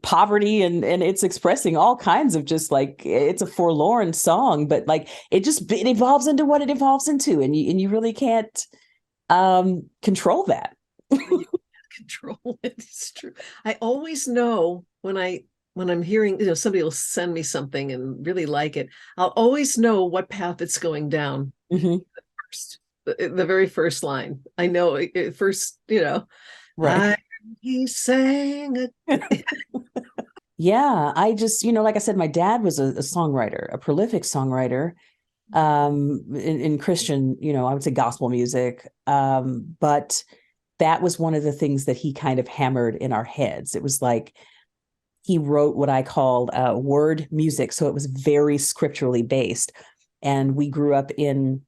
poverty, and it's expressing all kinds of just like, it's a forlorn song, but like, it evolves into what it evolves into. And you really can't control that. Control it. It's true. I always know when I'm hearing, somebody will send me something and really like it, I'll always know what path it's going down. The very first line. I know it first, right. He sang. Yeah. I just, like I said, my dad was a songwriter, a prolific songwriter, in Christian, I would say gospel music. But that was one of the things that he kind of hammered in our heads. It was like, he wrote what I called word music. So it was very scripturally based. And we grew up in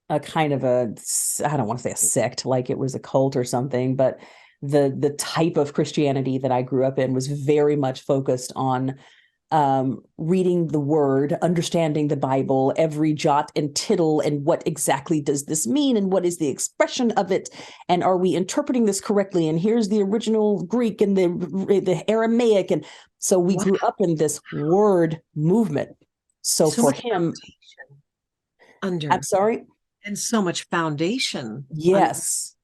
a kind of I don't want to say a sect, like it was a cult or something, but the type of Christianity that I grew up in was very much focused on reading the word, understanding the Bible, every jot and tittle, and what exactly does this mean, and what is the expression of it, and are we interpreting this correctly, and here's the original Greek and the Aramaic. And so we grew up in this word movement. So for him, I'm sorry, and so much foundation. Yes.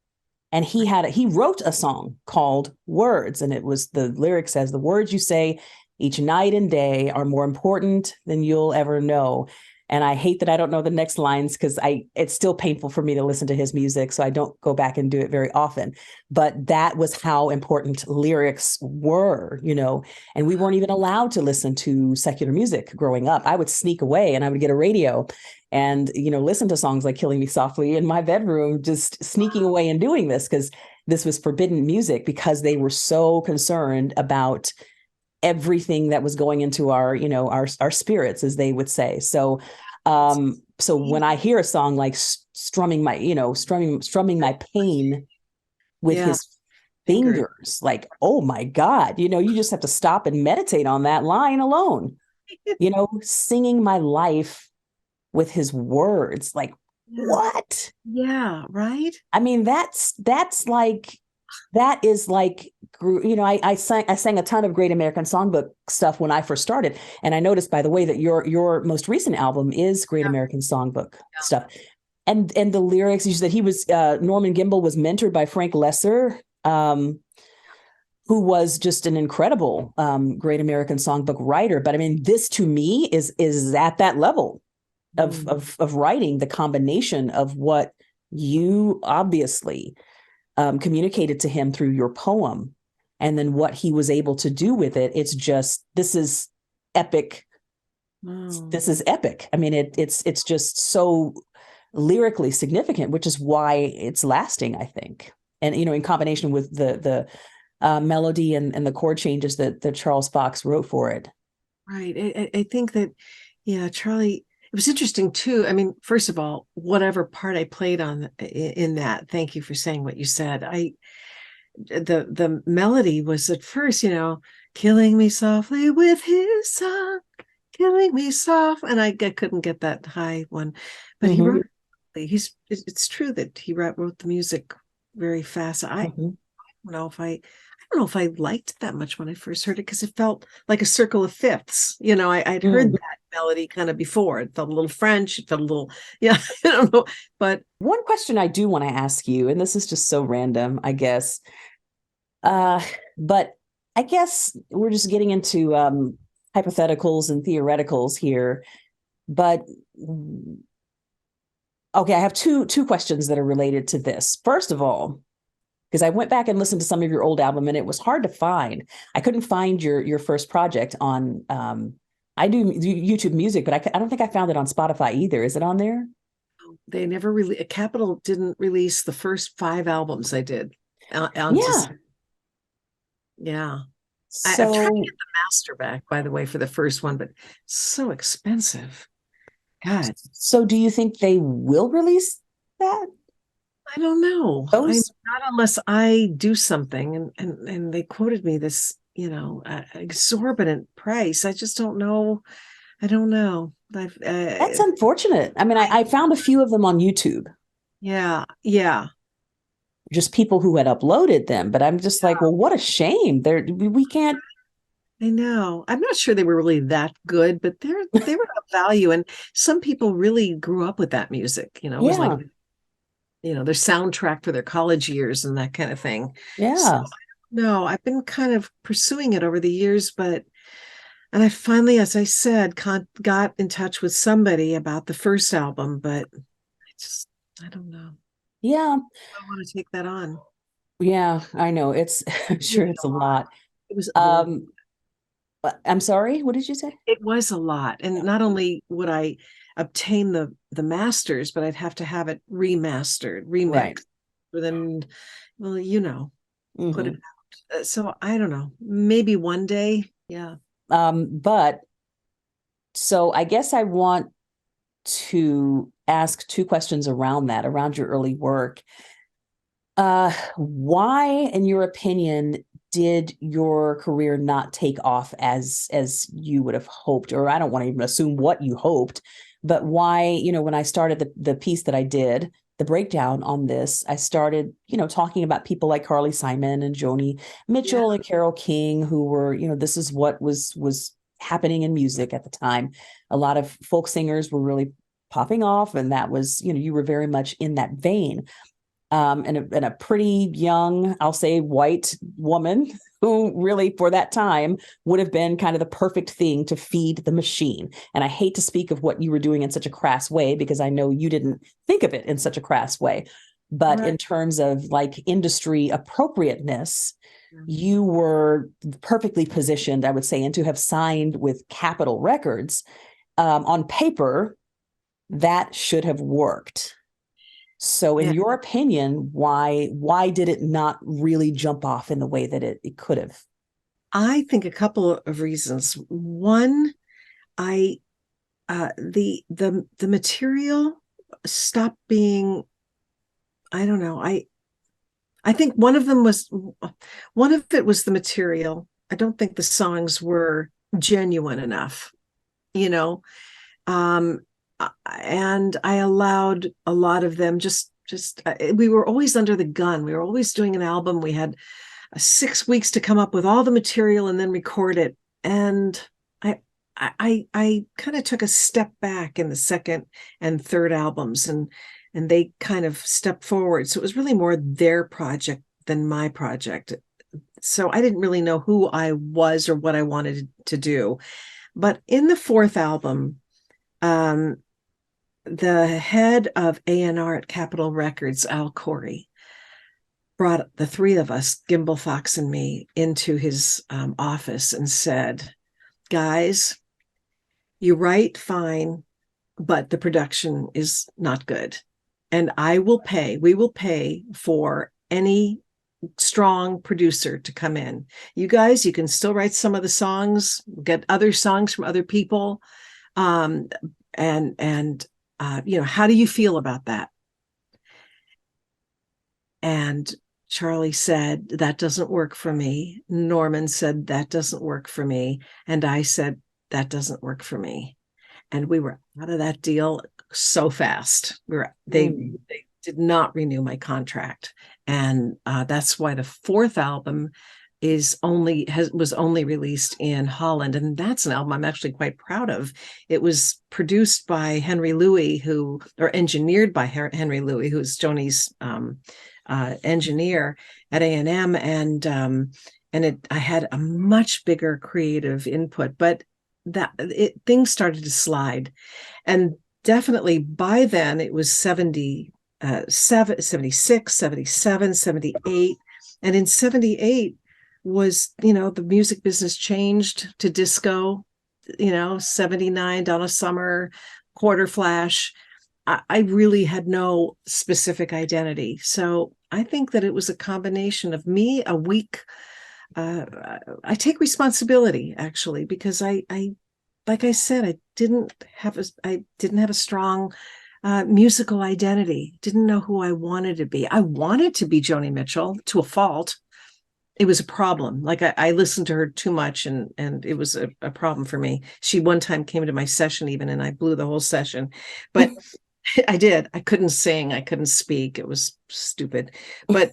And he wrote a song called Words, and it was, the lyric says, the words you say each night and day are more important than you'll ever know. And I hate that I don't know the next lines because it's still painful for me to listen to his music. So I don't go back and do it very often. But that was how important lyrics were, and we weren't even allowed to listen to secular music growing up. I would sneak away and I would get a radio and, listen to songs like Killing Me Softly in my bedroom, just sneaking away and doing this because this was forbidden music because they were so concerned about everything that was going into our spirits, as they would say. So when I hear a song like strumming my pain with his fingers, like, oh my God, you just have to stop and meditate on that line alone. Singing my life with his words, like, what? Yeah, right. I mean, that is like, I sang a ton of Great American Songbook stuff when I first started. And I noticed, by the way, that your most recent album is Great American Songbook stuff. And the lyrics, you said he was, Norman Gimbel was mentored by Frank Lesser, who was just an incredible Great American Songbook writer. But I mean, this to me is at that level of writing, the combination of what you obviously communicated to him through your poem, and then what he was able to do with it. It's just, this is epic. This is epic. I mean, it's just so lyrically significant, which is why it's lasting, I think. And, in combination with the melody and the chord changes that Charles Fox wrote for it. Right. I think that, Charlie, it was interesting too. I mean, first of all, whatever part I played on in that, thank you for saying what you said. The melody was at first, killing me softly with his song, killing me soft, and I couldn't get that high one, but he wrote. It's true that he wrote the music very fast. I don't know if I liked that much when I first heard it because it felt like a circle of fifths. I'd heard that melody kind of before. It felt a little French. It felt a little, I don't know. But one question I do want to ask you, and this is just so random, I guess, but I guess we're just getting into hypotheticals and theoreticals here. But okay, I have two questions that are related to this. First of all, because I went back and listened to some of your old album and it was hard to find. I couldn't find your first project on, I do YouTube Music, but I don't think I found it on Spotify either. Is it on there? They never really, Capitol didn't release the first 5 albums I did. Yeah. So, I've tried to get the master back, by the way, for the first one, but so expensive. God. So do you think they will release that? I don't know. Not unless I do something. And they quoted me this, exorbitant price. I just don't know. I don't know. That's unfortunate. I mean, I found a few of them on YouTube. Yeah. Yeah. Just people who had uploaded them. But I'm just like, well, what a shame. We can't. I know. I'm not sure they were really that good, but they were of value. And some people really grew up with that music, it was like, their soundtrack for their college years and that kind of thing. Yeah. So, no, I've been kind of pursuing it over the years, and I finally, as I said, got in touch with somebody about the first album, but I don't know. Yeah. I want to take that on. Yeah, I know. I'm sure it's a lot. It was, I'm sorry, what did you say? It was a lot. And not only would I obtain the masters, but I'd have to have it remixed for them. Well, put it out. So I don't know, maybe one day. Yeah. But so I guess I want to ask 2 questions around your early work. Why, in your opinion, did your career not take off as you would have hoped? Or I don't want to even assume what you hoped, but why, when I started the piece that I did, the breakdown on this, I started, talking about people like Carly Simon and Joni Mitchell and Carole King, who were, this is what was happening in music at the time. A lot of folk singers were really popping off, and that was, you were very much in that vein. And a pretty young, I'll say, white woman who really for that time would have been kind of the perfect thing to feed the machine. And I hate to speak of what you were doing in such a crass way, because I know you didn't think of it in such a crass way. But in terms of like industry appropriateness, you were perfectly positioned, I would say, and to have signed with Capitol Records on paper, that should have worked. So in your opinion, why did it not really jump off in the way that it could have? I think a couple of reasons. One, the material stopped being, I don't know. I think one of it was the material. I don't think the songs were genuine enough, you know. And I allowed a lot of them we were always under the gun. We were always doing an album. We had 6 weeks to come up with all the material and then record it. And I kind of took a step back in the second and third albums, and they kind of stepped forward. So it was really more their project than my project. So I didn't really know who I was or what I wanted to do. But in the fourth album, the head of A&R at Capitol Records, Al Corey, brought the three of us, Gimbel, Fox, and me, into his office and said, guys, you write fine, but the production is not good. And we will pay for any strong producer to come in. You guys, you can still write some of the songs, get other songs from other people. How do you feel about that? And Charlie said, that doesn't work for me. Norman said, that doesn't work for me. And I said, that doesn't work for me. And we were out of that deal so fast. They did not renew my contract. And that's why the fourth album was only released in Holland. And that's an album I'm actually quite proud of. It was produced by Henry Louis, or engineered by Henry Louis, who's Joni's engineer at A&M. And I had a much bigger creative input, but things started to slide. And definitely by then it was 76, 77, 78. And in 78 was, the music business changed to disco, 79, Donna Summer, Quarter Flash. I really had no specific identity. So I think that it was a combination of me, a weak, I take responsibility actually, because I like I said, I didn't have a strong musical identity. Didn't know who I wanted to be. I wanted to be Joni Mitchell to a fault. It was a problem. Like I listened to her too much, and it was a problem for me. She one time came to my session even, and I blew the whole session. But I did. I couldn't sing. I couldn't speak. It was stupid. But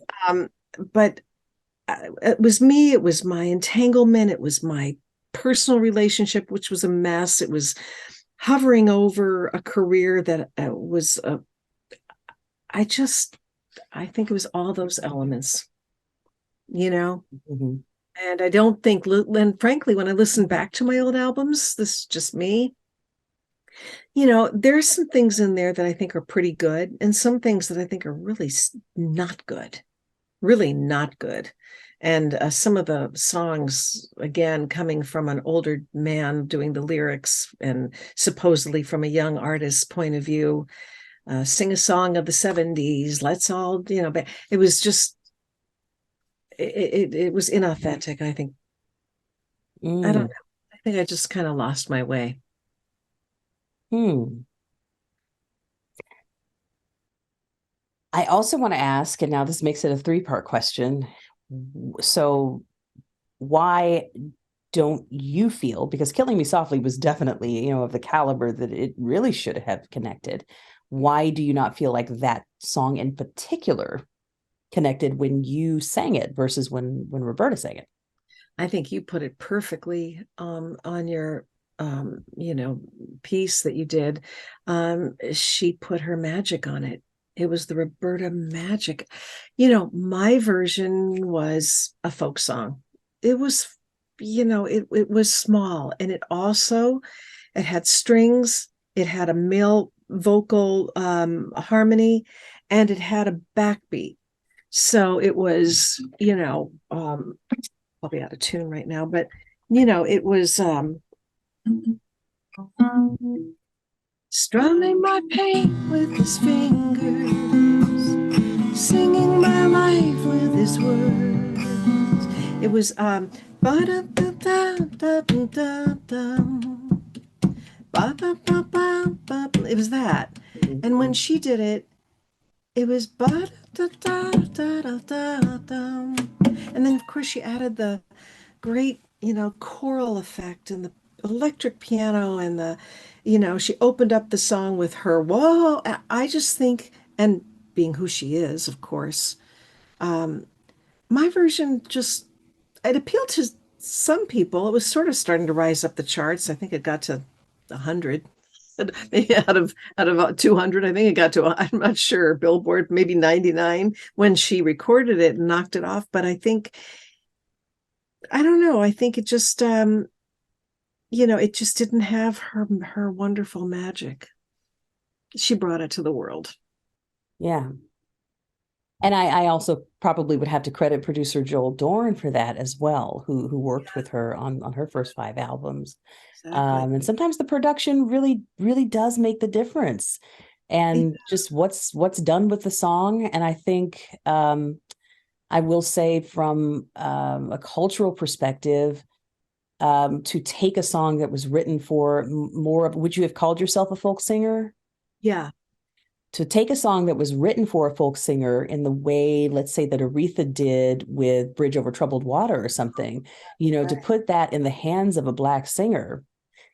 it was me. It was my entanglement. It was my personal relationship, which was a mess. It was hovering over a career that was. I think it was all those elements. And I don't think, and frankly, when I listen back to my old albums, this is just me, there's some things in there that I think are pretty good, and some things that I think are really not good. And some of the songs, again, coming from an older man doing the lyrics and supposedly from a young artist's point of view, sing a song of the 70s, let's all, but it was just, it was inauthentic, I think. I don't know. I think I just kind of lost my way. I also want to ask, and now this makes it a three-part question. So why don't you feel, because Killing Me Softly was definitely, of the caliber that it really should have connected. Why do you not feel like that song in particular connected when you sang it versus when Roberta sang it? I think you put it perfectly on your piece that you did. She put her magic on it. It was the Roberta magic. My version was a folk song. it was small, and it had strings, it had a male vocal harmony, and it had a backbeat. So it was, I'll be out of tune right now, but it was strumming my pain with his fingers, singing my life with his words. It was it was that. And when she did it, it was and then of course she added the great, choral effect and the electric piano and she opened up the song with her. Whoa, I just think, and being who she is, of course, my version it appealed to some people. It was sort of starting to rise up the charts. I think it got to 100. Maybe out of 200, I think it got to, I'm not sure, Billboard, maybe 99 when she recorded it and knocked it off. But I don't know. I think it just, it just didn't have her wonderful magic. She brought it to the world. Yeah. And I also probably would have to credit producer Joel Dorn for that as well, who worked with her on her first 5 albums. Exactly. And sometimes the production really, really does make the difference. And just what's done with the song. And I think I will say from a cultural perspective, to take a song that was written for more of, would you have called yourself a folk singer? Yeah. To take a song that was written for a folk singer in the way, let's say, that Aretha did with Bridge Over Troubled Water or something, right, to put that in the hands of a Black singer,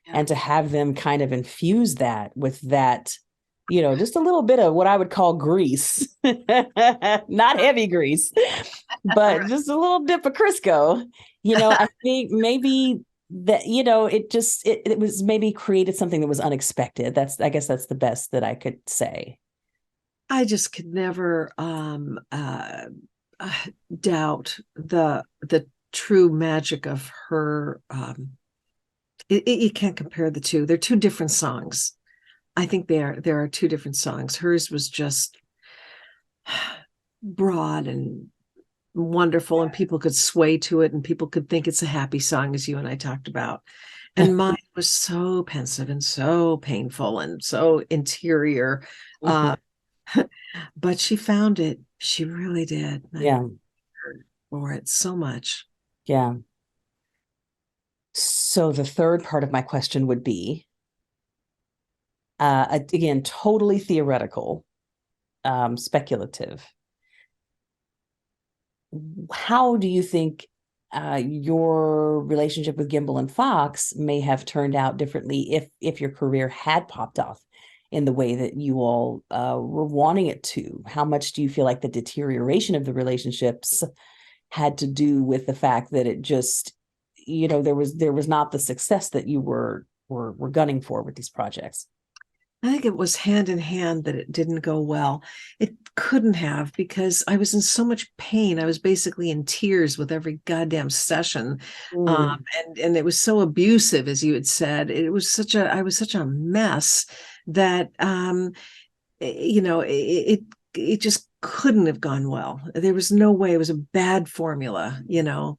and to have them kind of infuse that with that, just a little bit of what I would call grease, not heavy grease, but just a little dip of Crisco, I think maybe that, it was maybe created something that was unexpected. I guess that's the best that I could say. I just could never doubt the true magic of her. You can't compare the two. They're two different songs. I think there are two different songs. Hers was just broad and wonderful, and people could sway to it, and people could think it's a happy song, as you and I talked about. And mine was so pensive and so painful and so interior. But she found it. She really did. Yeah. For it so much. Yeah. So the third part of my question would be, again, totally theoretical, speculative. How do you think your relationship with Gimbel and Fox may have turned out differently if your career had popped off in the way that you all were wanting it to? How much do you feel like the deterioration of the relationships had to do with the fact that it just, there was not the success that you were gunning for with these projects? I think it was hand in hand that it didn't go well. It couldn't have, because I was in so much pain. I was basically in tears with every goddamn session. And it was so abusive, as you had said. I was such a mess that, it just couldn't have gone well. There was no way. It was a bad formula. If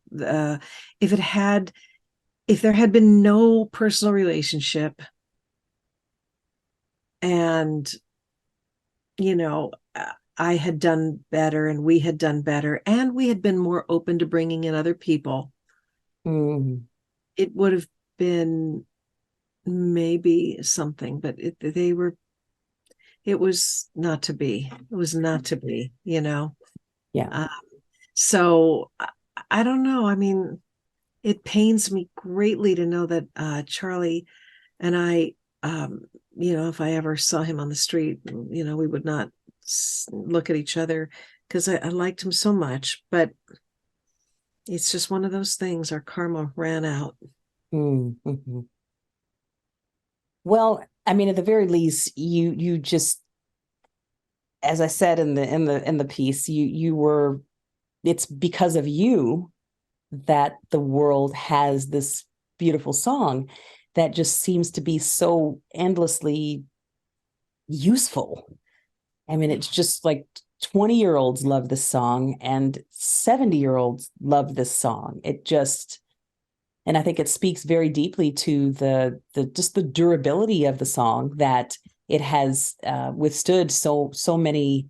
there had been no personal relationship, and I had done better, and we had done better, and we had been more open to bringing in other people, it would have been maybe something. But it was not to be. It was not to be. Yeah. So I don't know. I mean, it pains me greatly to know that Charlie and I, if I ever saw him on the street, we would not look at each other, because I liked him so much. But it's just one of those things. Our karma ran out. Mm-hmm. Well, I mean, at the very least, you just, as I said in the piece, you were, it's because of you that the world has this beautiful song that just seems to be so endlessly useful. I mean, it's just like 20-year-olds love this song and 70-year-olds love this song. It just, and I think it speaks very deeply to the just the durability of the song, that it has withstood so many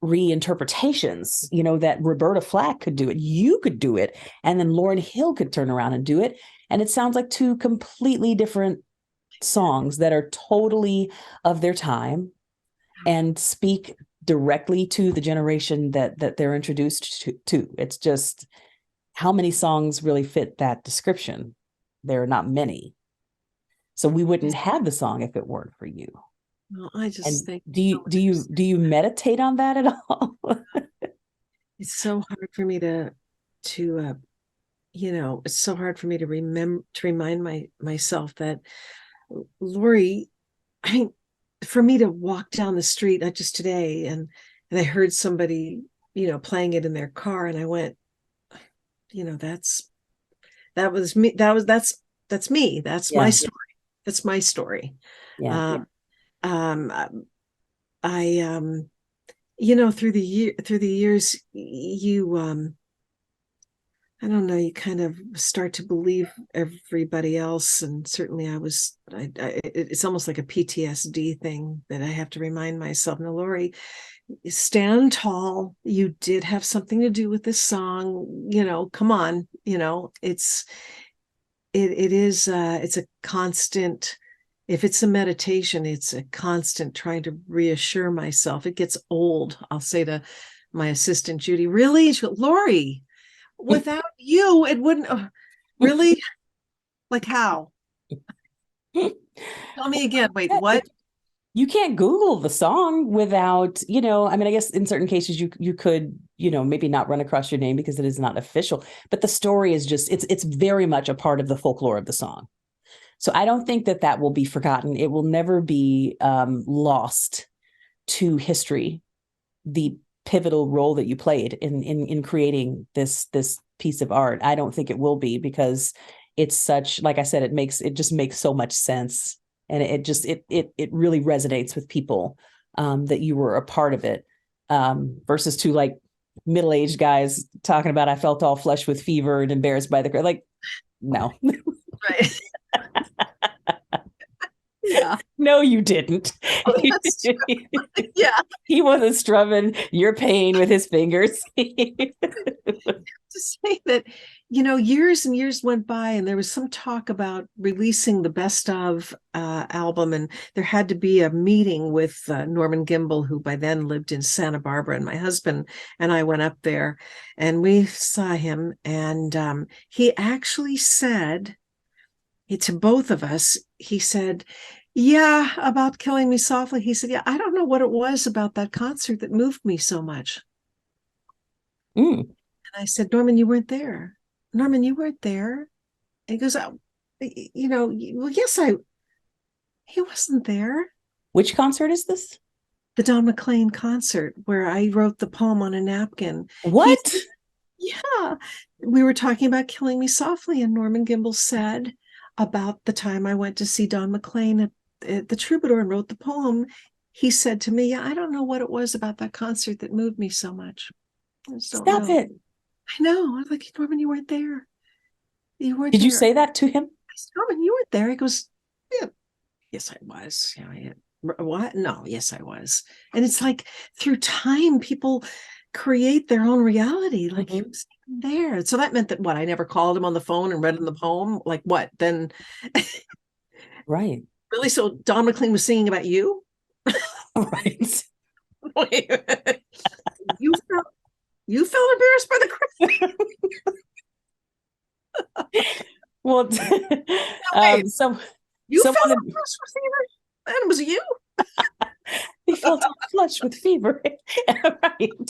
reinterpretations, you know, that Roberta Flack could do it, you could do it, and then Lauryn Hill could turn around and do it. And it sounds like two completely different songs that are totally of their time and speak directly to the generation that they're introduced to. It's just, how many songs really fit that description? There are not many. So we wouldn't have the song if it weren't for you. Well, I just think, do you meditate on that at all? It's so hard for me to you know, it's so hard for me to remind myself that Lori, I mean, for me to walk down the street, not just today, and I heard somebody, you know, playing it in their car, and I went, you know, that's me. That's me. That's my story. That's my story. Yeah. You know, through the years, you I don't know, you kind of start to believe everybody else. And certainly it's almost like a PTSD thing that I have to remind myself. Now, Lori, stand tall. You did have something to do with this song. You know, come on. You know, it's a constant, if it's a meditation, it's a constant trying to reassure myself. It gets old. I'll say to my assistant, Judy, really? She goes, Lori, without you, it wouldn't. Really? Like how? Tell me again. Wait, what? You can't Google the song without, you know, I mean, I guess in certain cases you could, you know, maybe not run across your name because it is not official, but the story is just, it's very much a part of the folklore of the song. So I don't think that will be forgotten. It will never be lost to history, the pivotal role that you played in creating this piece of art. I don't think it will be, because it's such, like I said, it just makes so much sense. And it really resonates with people that you were a part of it, versus to like middle-aged guys talking about, I felt all flushed with fever and embarrassed by the crowd. Like, no. Right. Yeah. No, you didn't. Oh, that's true. Yeah. He wasn't strumming your pain with his fingers. To say that, you know, years and years went by, and there was some talk about releasing the best of album, and there had to be a meeting with Norman Gimbel, who by then lived in Santa Barbara, and my husband and I went up there and we saw him, and he actually said to both of us, he said, yeah, about Killing Me Softly. He said, yeah, I don't know what it was about that concert that moved me so much. And I said, Norman, you weren't there. Norman, you weren't there. And he goes, oh, you know, well, yes, he wasn't there. Which concert is this? The Don McLean concert, where I wrote the poem on a napkin. What? Yeah. We were talking about Killing Me Softly, and Norman Gimbel said about the time I went to see Don McLean at the Troubadour and wrote the poem. He said to me, yeah, I don't know what it was about that concert that moved me so much. Stop it. I know. I was like, Norman, you weren't there. You weren't Did there. You say that to him? I said, Norman, you weren't there. He goes, yeah, yes, I was. Yeah, what? No, yes, I was. And it's like, through time, people create their own reality. Like, he was there. So that meant that what? I never called him on the phone and read him the poem. Like what? Then right. Really? So Don McLean was singing about you? Right. You felt embarrassed by the crowd. Well, you felt flushed with fever, and it was you. He felt flushed with fever. Right.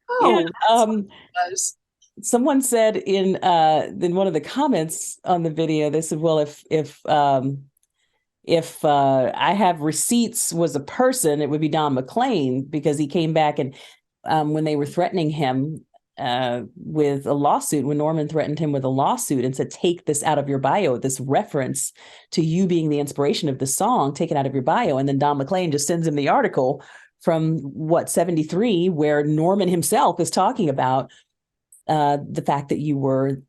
Oh, someone said in one of the comments on the video, they said, well, if I Have Receipts was a person, it would be Don McLean, because he came back and when they were threatening him with a lawsuit, when Norman threatened him with a lawsuit and said, take this out of your bio, this reference to you being the inspiration of the song, take it out of your bio. And then Don McLean just sends him the article from 73, where Norman himself is talking about the fact that your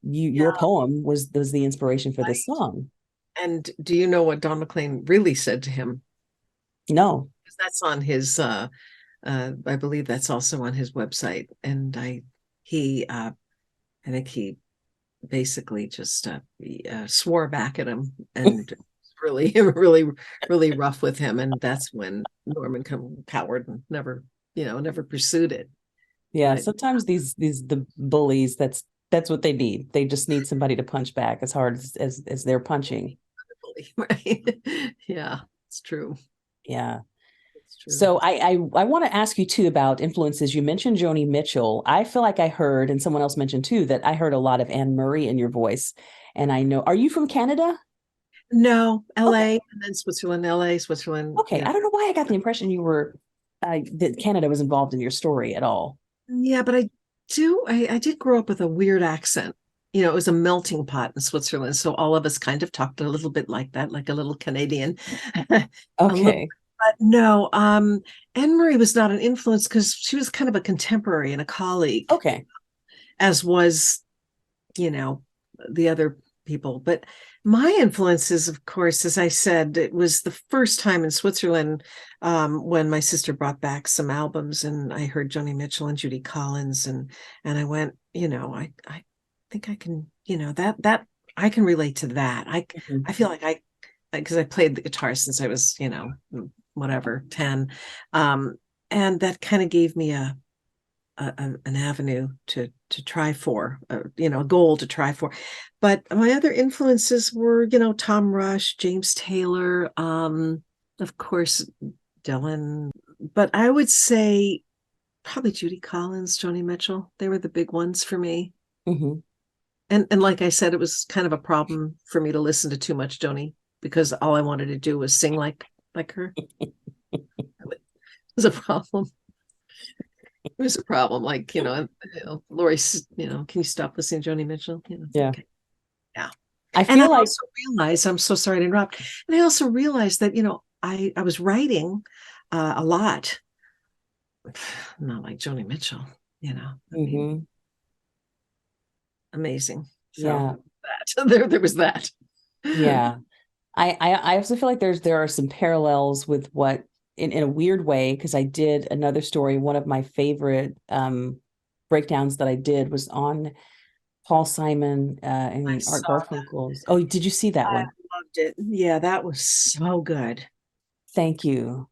poem was the inspiration for this song. And do you know what Don McLean really said to him? No. That's on his I believe that's also on his website. And I think he basically just swore back at him and really, really, really rough with him. And that's when Norman cowered and never pursued it. Yeah, but sometimes the bullies, that's what they need. They just need somebody to punch back as hard as they're punching. Right. Yeah, it's true. Yeah. So I want to ask you too about influences. You mentioned Joni Mitchell. I feel like I heard, and someone else mentioned too, that I heard a lot of Anne Murray in your voice. And I know, are you from Canada? No, LA, okay. And then Switzerland, LA, Switzerland. Okay. Yeah. I don't know why I got the impression you were, that Canada was involved in your story at all. Yeah, but I did grow up with a weird accent. It was a melting pot in Switzerland. So all of us kind of talked a little bit like that, like a little Canadian. Okay. But no, Anne Murray was not an influence because she was kind of a contemporary and a colleague. Okay. As was, the other people. But my influences, of course, as I said, it was the first time in Switzerland when my sister brought back some albums and I heard Joni Mitchell and Judy Collins and I went, I think I can, that I can relate to that. I feel like because I played the guitar since I was, 10. And that kind of gave me an avenue to try for, a goal to try for. But my other influences were, Tom Rush, James Taylor, of course, Dylan. But I would say probably Judy Collins, Joni Mitchell. They were the big ones for me. Mm-hmm. And like I said, it was kind of a problem for me to listen to too much Joni because all I wanted to do was sing like her. It was a problem. It was a problem. Like, Lori, can you stop listening to Joni Mitchell? Yeah. Okay. Yeah. I also realized, I'm so sorry to interrupt. And I also realized that, I was writing a lot, not like Joni Mitchell, mm-hmm. Amazing. So yeah. There was that. Yeah. I also feel like there are some parallels with what, in a weird way, because I did another story. One of my favorite breakdowns that I did was on Paul Simon and Art Garfunkel's. Oh, did you see that one? I loved it. Yeah, that was so good. Thank you.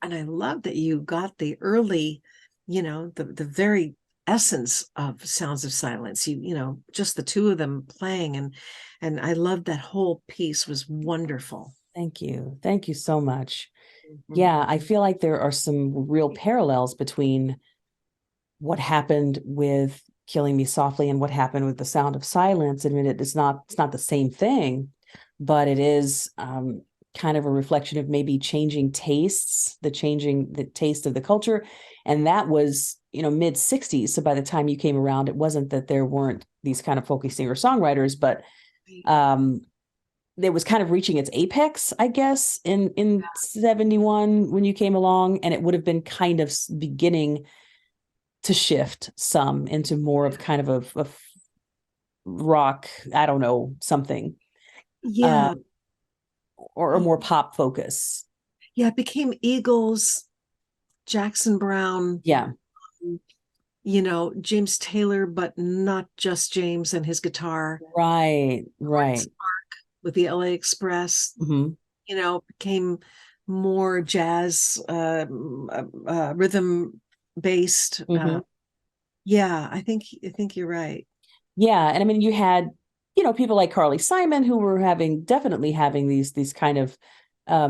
And I love that you got the early, the very essence of Sounds of Silence. Just the two of them playing, and I loved that whole piece. Was wonderful. Thank you so much. Mm-hmm. Yeah, I feel like there are some real parallels between what happened with Killing Me Softly and what happened with The Sound of Silence. I mean, it's not the same thing, but it is kind of a reflection of maybe changing tastes, the taste of the culture. And that was, mid 60s. So by the time you came around, it wasn't that there weren't these kind of folky singer-songwriters, but it was kind of reaching its apex, I guess, in 71 when you came along, and it would have been kind of beginning to shift some into more of kind of a rock, I don't know, something. Yeah. Or a more pop focus. Yeah, it became Eagles, Jackson Browne. Yeah. James Taylor, but not just James and his guitar. Right. With the LA Express, mm-hmm. Became more jazz, rhythm based. Mm-hmm. Yeah, I think you're right. Yeah, and I mean, you had people like Carly Simon who were definitely having these kind of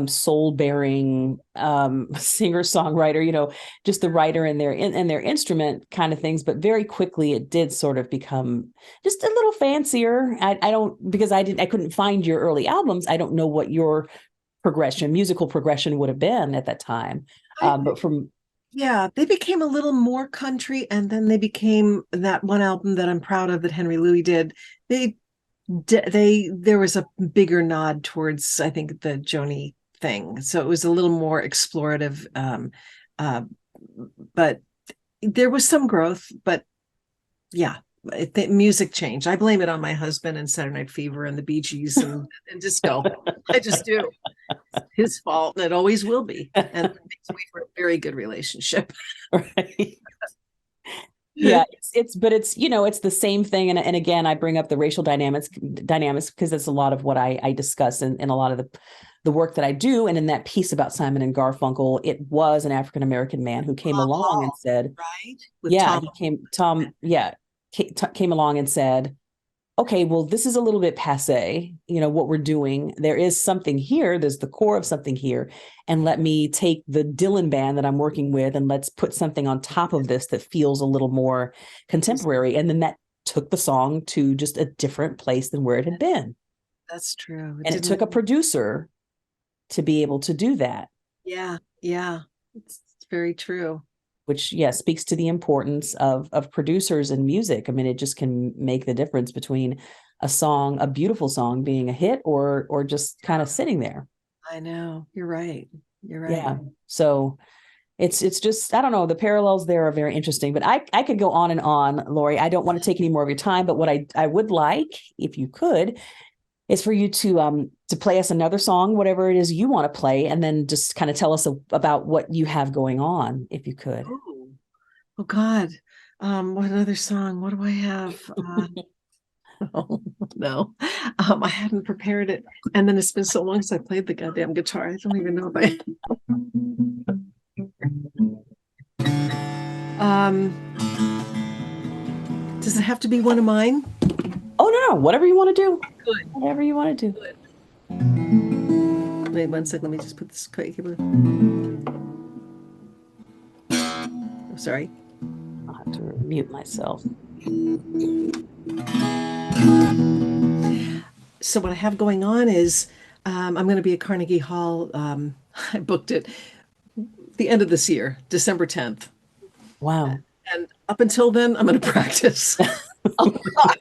soul bearing singer songwriter, just the writer and their instrument kind of things, but very quickly it did sort of become just a little fancier. Because I couldn't find your early albums. I don't know what your musical progression would have been at that time. But from Yeah, they became a little more country, and then they became that one album that I'm proud of that Henry Louis did. They there was a bigger nod towards, I think, the Joni thing, so it was a little more explorative. Uh, but there was some growth, but yeah, the music changed. I blame it on my husband and Saturday Night Fever and the Bee Gees and disco. I just do. It's his fault, and it always will be. And it makes me for a very good relationship. Right. Yeah, but it's, it's the same thing. And again, I bring up the racial dynamics because it's a lot of what I discuss in a lot of the work that I do. And in that piece about Simon and Garfunkel, it was an African-American man who came along and said, right? Came along and said, okay, well, this is a little bit passe, what we're doing. There is something here. There's the core of something here. And let me take the Dylan band that I'm working with and let's put something on top of this that feels a little more contemporary. And then that took the song to just a different place than where it had been. That's true. And it took a producer to be able to do that. Yeah. It's very true. Which, speaks to the importance of producers in music. I mean, it just can make the difference between a beautiful song being a hit or just kind of sitting there. I know. You're right. Yeah. So it's just, I don't know, the parallels there are very interesting, but I could go on and on, Lori. I don't want to take any more of your time, but what I would like, if you could, is for you to play us another song, whatever it is you want to play, and then just kind of tell us about what you have going on, if you could. Oh God. What other song? What do I have? Oh, no. I hadn't prepared it. And then it's been so long since I played the goddamn guitar. I don't even know if does it have to be one of mine? Oh, no. Whatever you want to do. Good. Whatever you want to do. Good. Wait 1 second. Let me just put this keyboard. I'm sorry. I'll have to mute myself. So what I have going on is I'm going to be at Carnegie Hall. I booked it the end of this year, December 10th. Wow. And up until then, I'm going to practice a lot.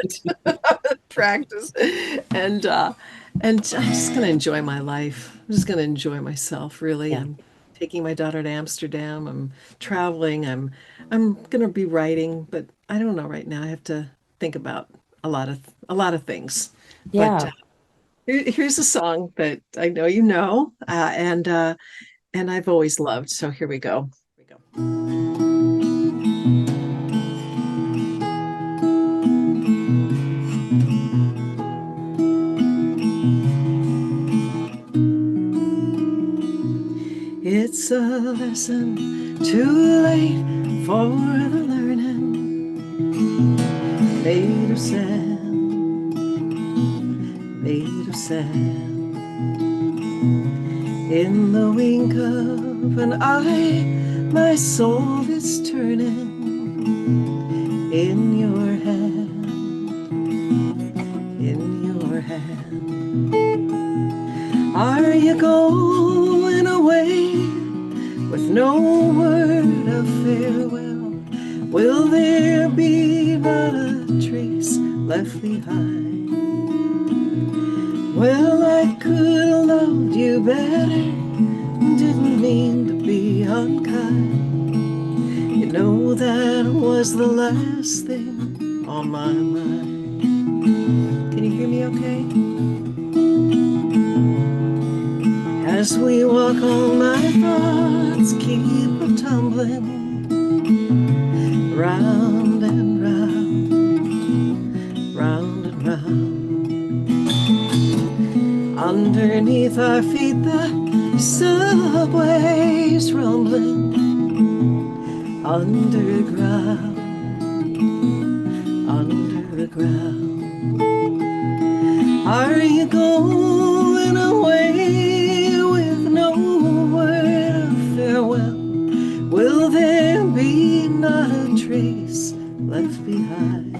Practice. And I'm just going to enjoy my life. I'm just going to enjoy myself, really. Yeah. I'm taking my daughter to Amsterdam. I'm traveling. I'm going to be writing, but I don't know right now. I have to think about a lot of things. Yeah. But here's a song that I know you know, and I've always loved. So here we go. It's a lesson too late for the learning. Made of sand, made of sand. In the wink of an eye, my soul is turning. In your hand, in your hand. Are you going away with no word of farewell? Will there be but a trace left behind? Well, I could have loved you better, didn't mean to be unkind. You know that was the last thing on my mind. Can you hear me okay? As we walk on, my thoughts keep tumbling round and round, round and round. Underneath our feet, the subway's rumbling. Underground, underground. Are you going away with no word of farewell? Will there be not a trace left behind?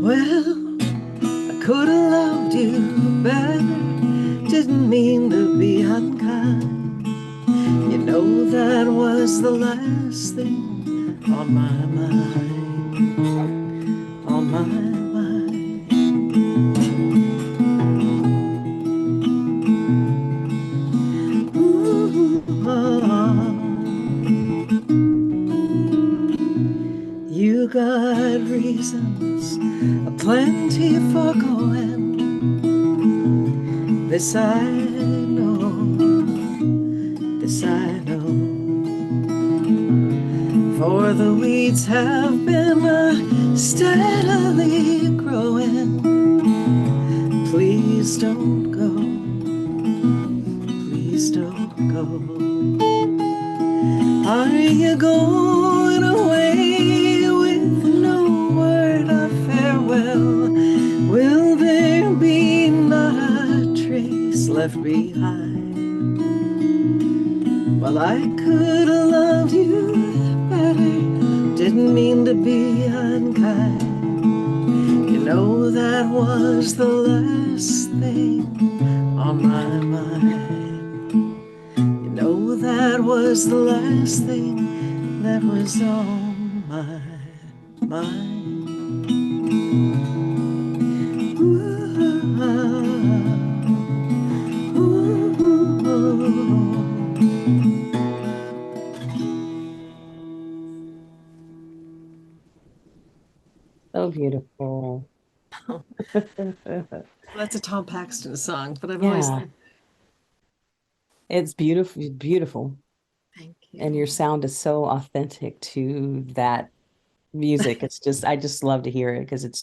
Well, I could have loved you better, didn't mean to be unkind. You know that was the last thing on my mind, on my mind. Ooh, you got reasons aplenty for going. This I know, this I know. For the weeds have been steadily growing. Please don't go, please don't go. Are you going away with no word of farewell? Will there be not a trace left behind? Well, I could have loved you better, didn't mean to be unkind. You know that was the last thing on my mind. You know that was the last thing that was on my mind. Ooh, ooh, ooh. So beautiful. That's a Tom Paxton song, but I've always Yeah, it's beautiful, beautiful. Thank you. And your sound is so authentic to that music. It's just, I just love to hear it because it's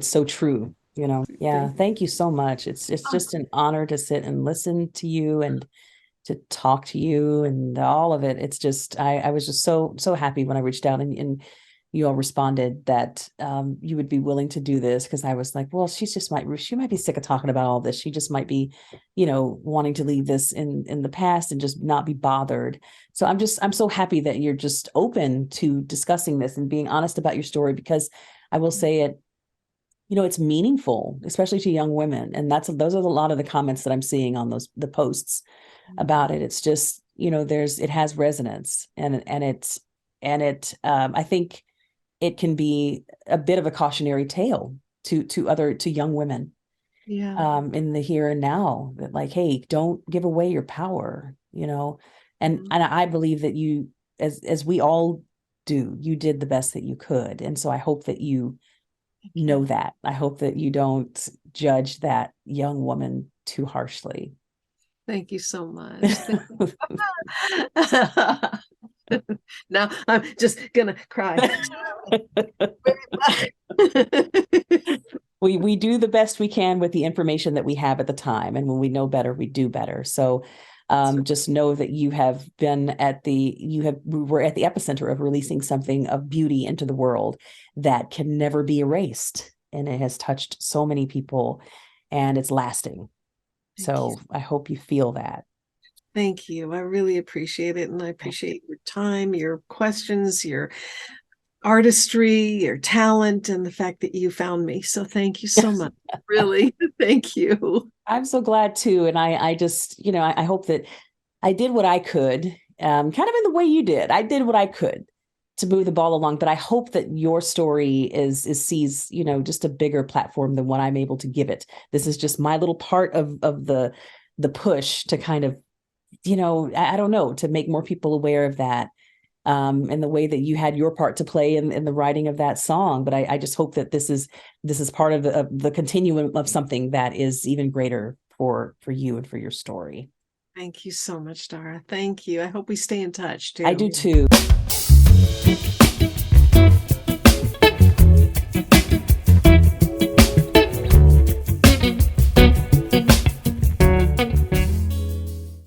so true, you know. Yeah, thank you so much. It's just an honor to sit and listen to you and to talk to you and all of it. It's just, I was just so happy when I reached out and you all responded that you would be willing to do this, because I was like, well, she might be sick of talking about all this. She just might be, wanting to leave this in the past and just not be bothered. So I'm so happy that you're just open to discussing this and being honest about your story, because I will say it, it's meaningful, especially to young women. And those are a lot of the comments that I'm seeing on the posts about it. It's just, it has resonance, and I think it can be a bit of a cautionary tale to young women, in the here and now, that like, hey, don't give away your power, and I believe that you, as we all do, you did the best that you could. And so I hope that you know that. I hope that you don't judge that young woman too harshly. Thank you so much. Now I'm just gonna cry. We do the best we can with the information that we have at the time, and when we know better, we do better. So just know that you have been we were at the epicenter of releasing something of beauty into the world that can never be erased, and it has touched so many people, and it's lasting. So I hope you feel that. Thank you. I really appreciate it. And I appreciate your time, your questions, your artistry, your talent, and the fact that you found me. So thank you so much. Really. Thank you. I'm so glad too. And I just, I hope that I did what I could, kind of in the way you did. I did what I could to move the ball along, but I hope that your story sees, just a bigger platform than what I'm able to give it. This is just my little part of the push to kind of, I don't know, to make more people aware of that, and the way that you had your part to play in the writing of that song. But I just hope that this is part of the continuum of something that is even greater for you and for your story. Thank you so much, Dara. Thank you. I hope we stay in touch too. I do too.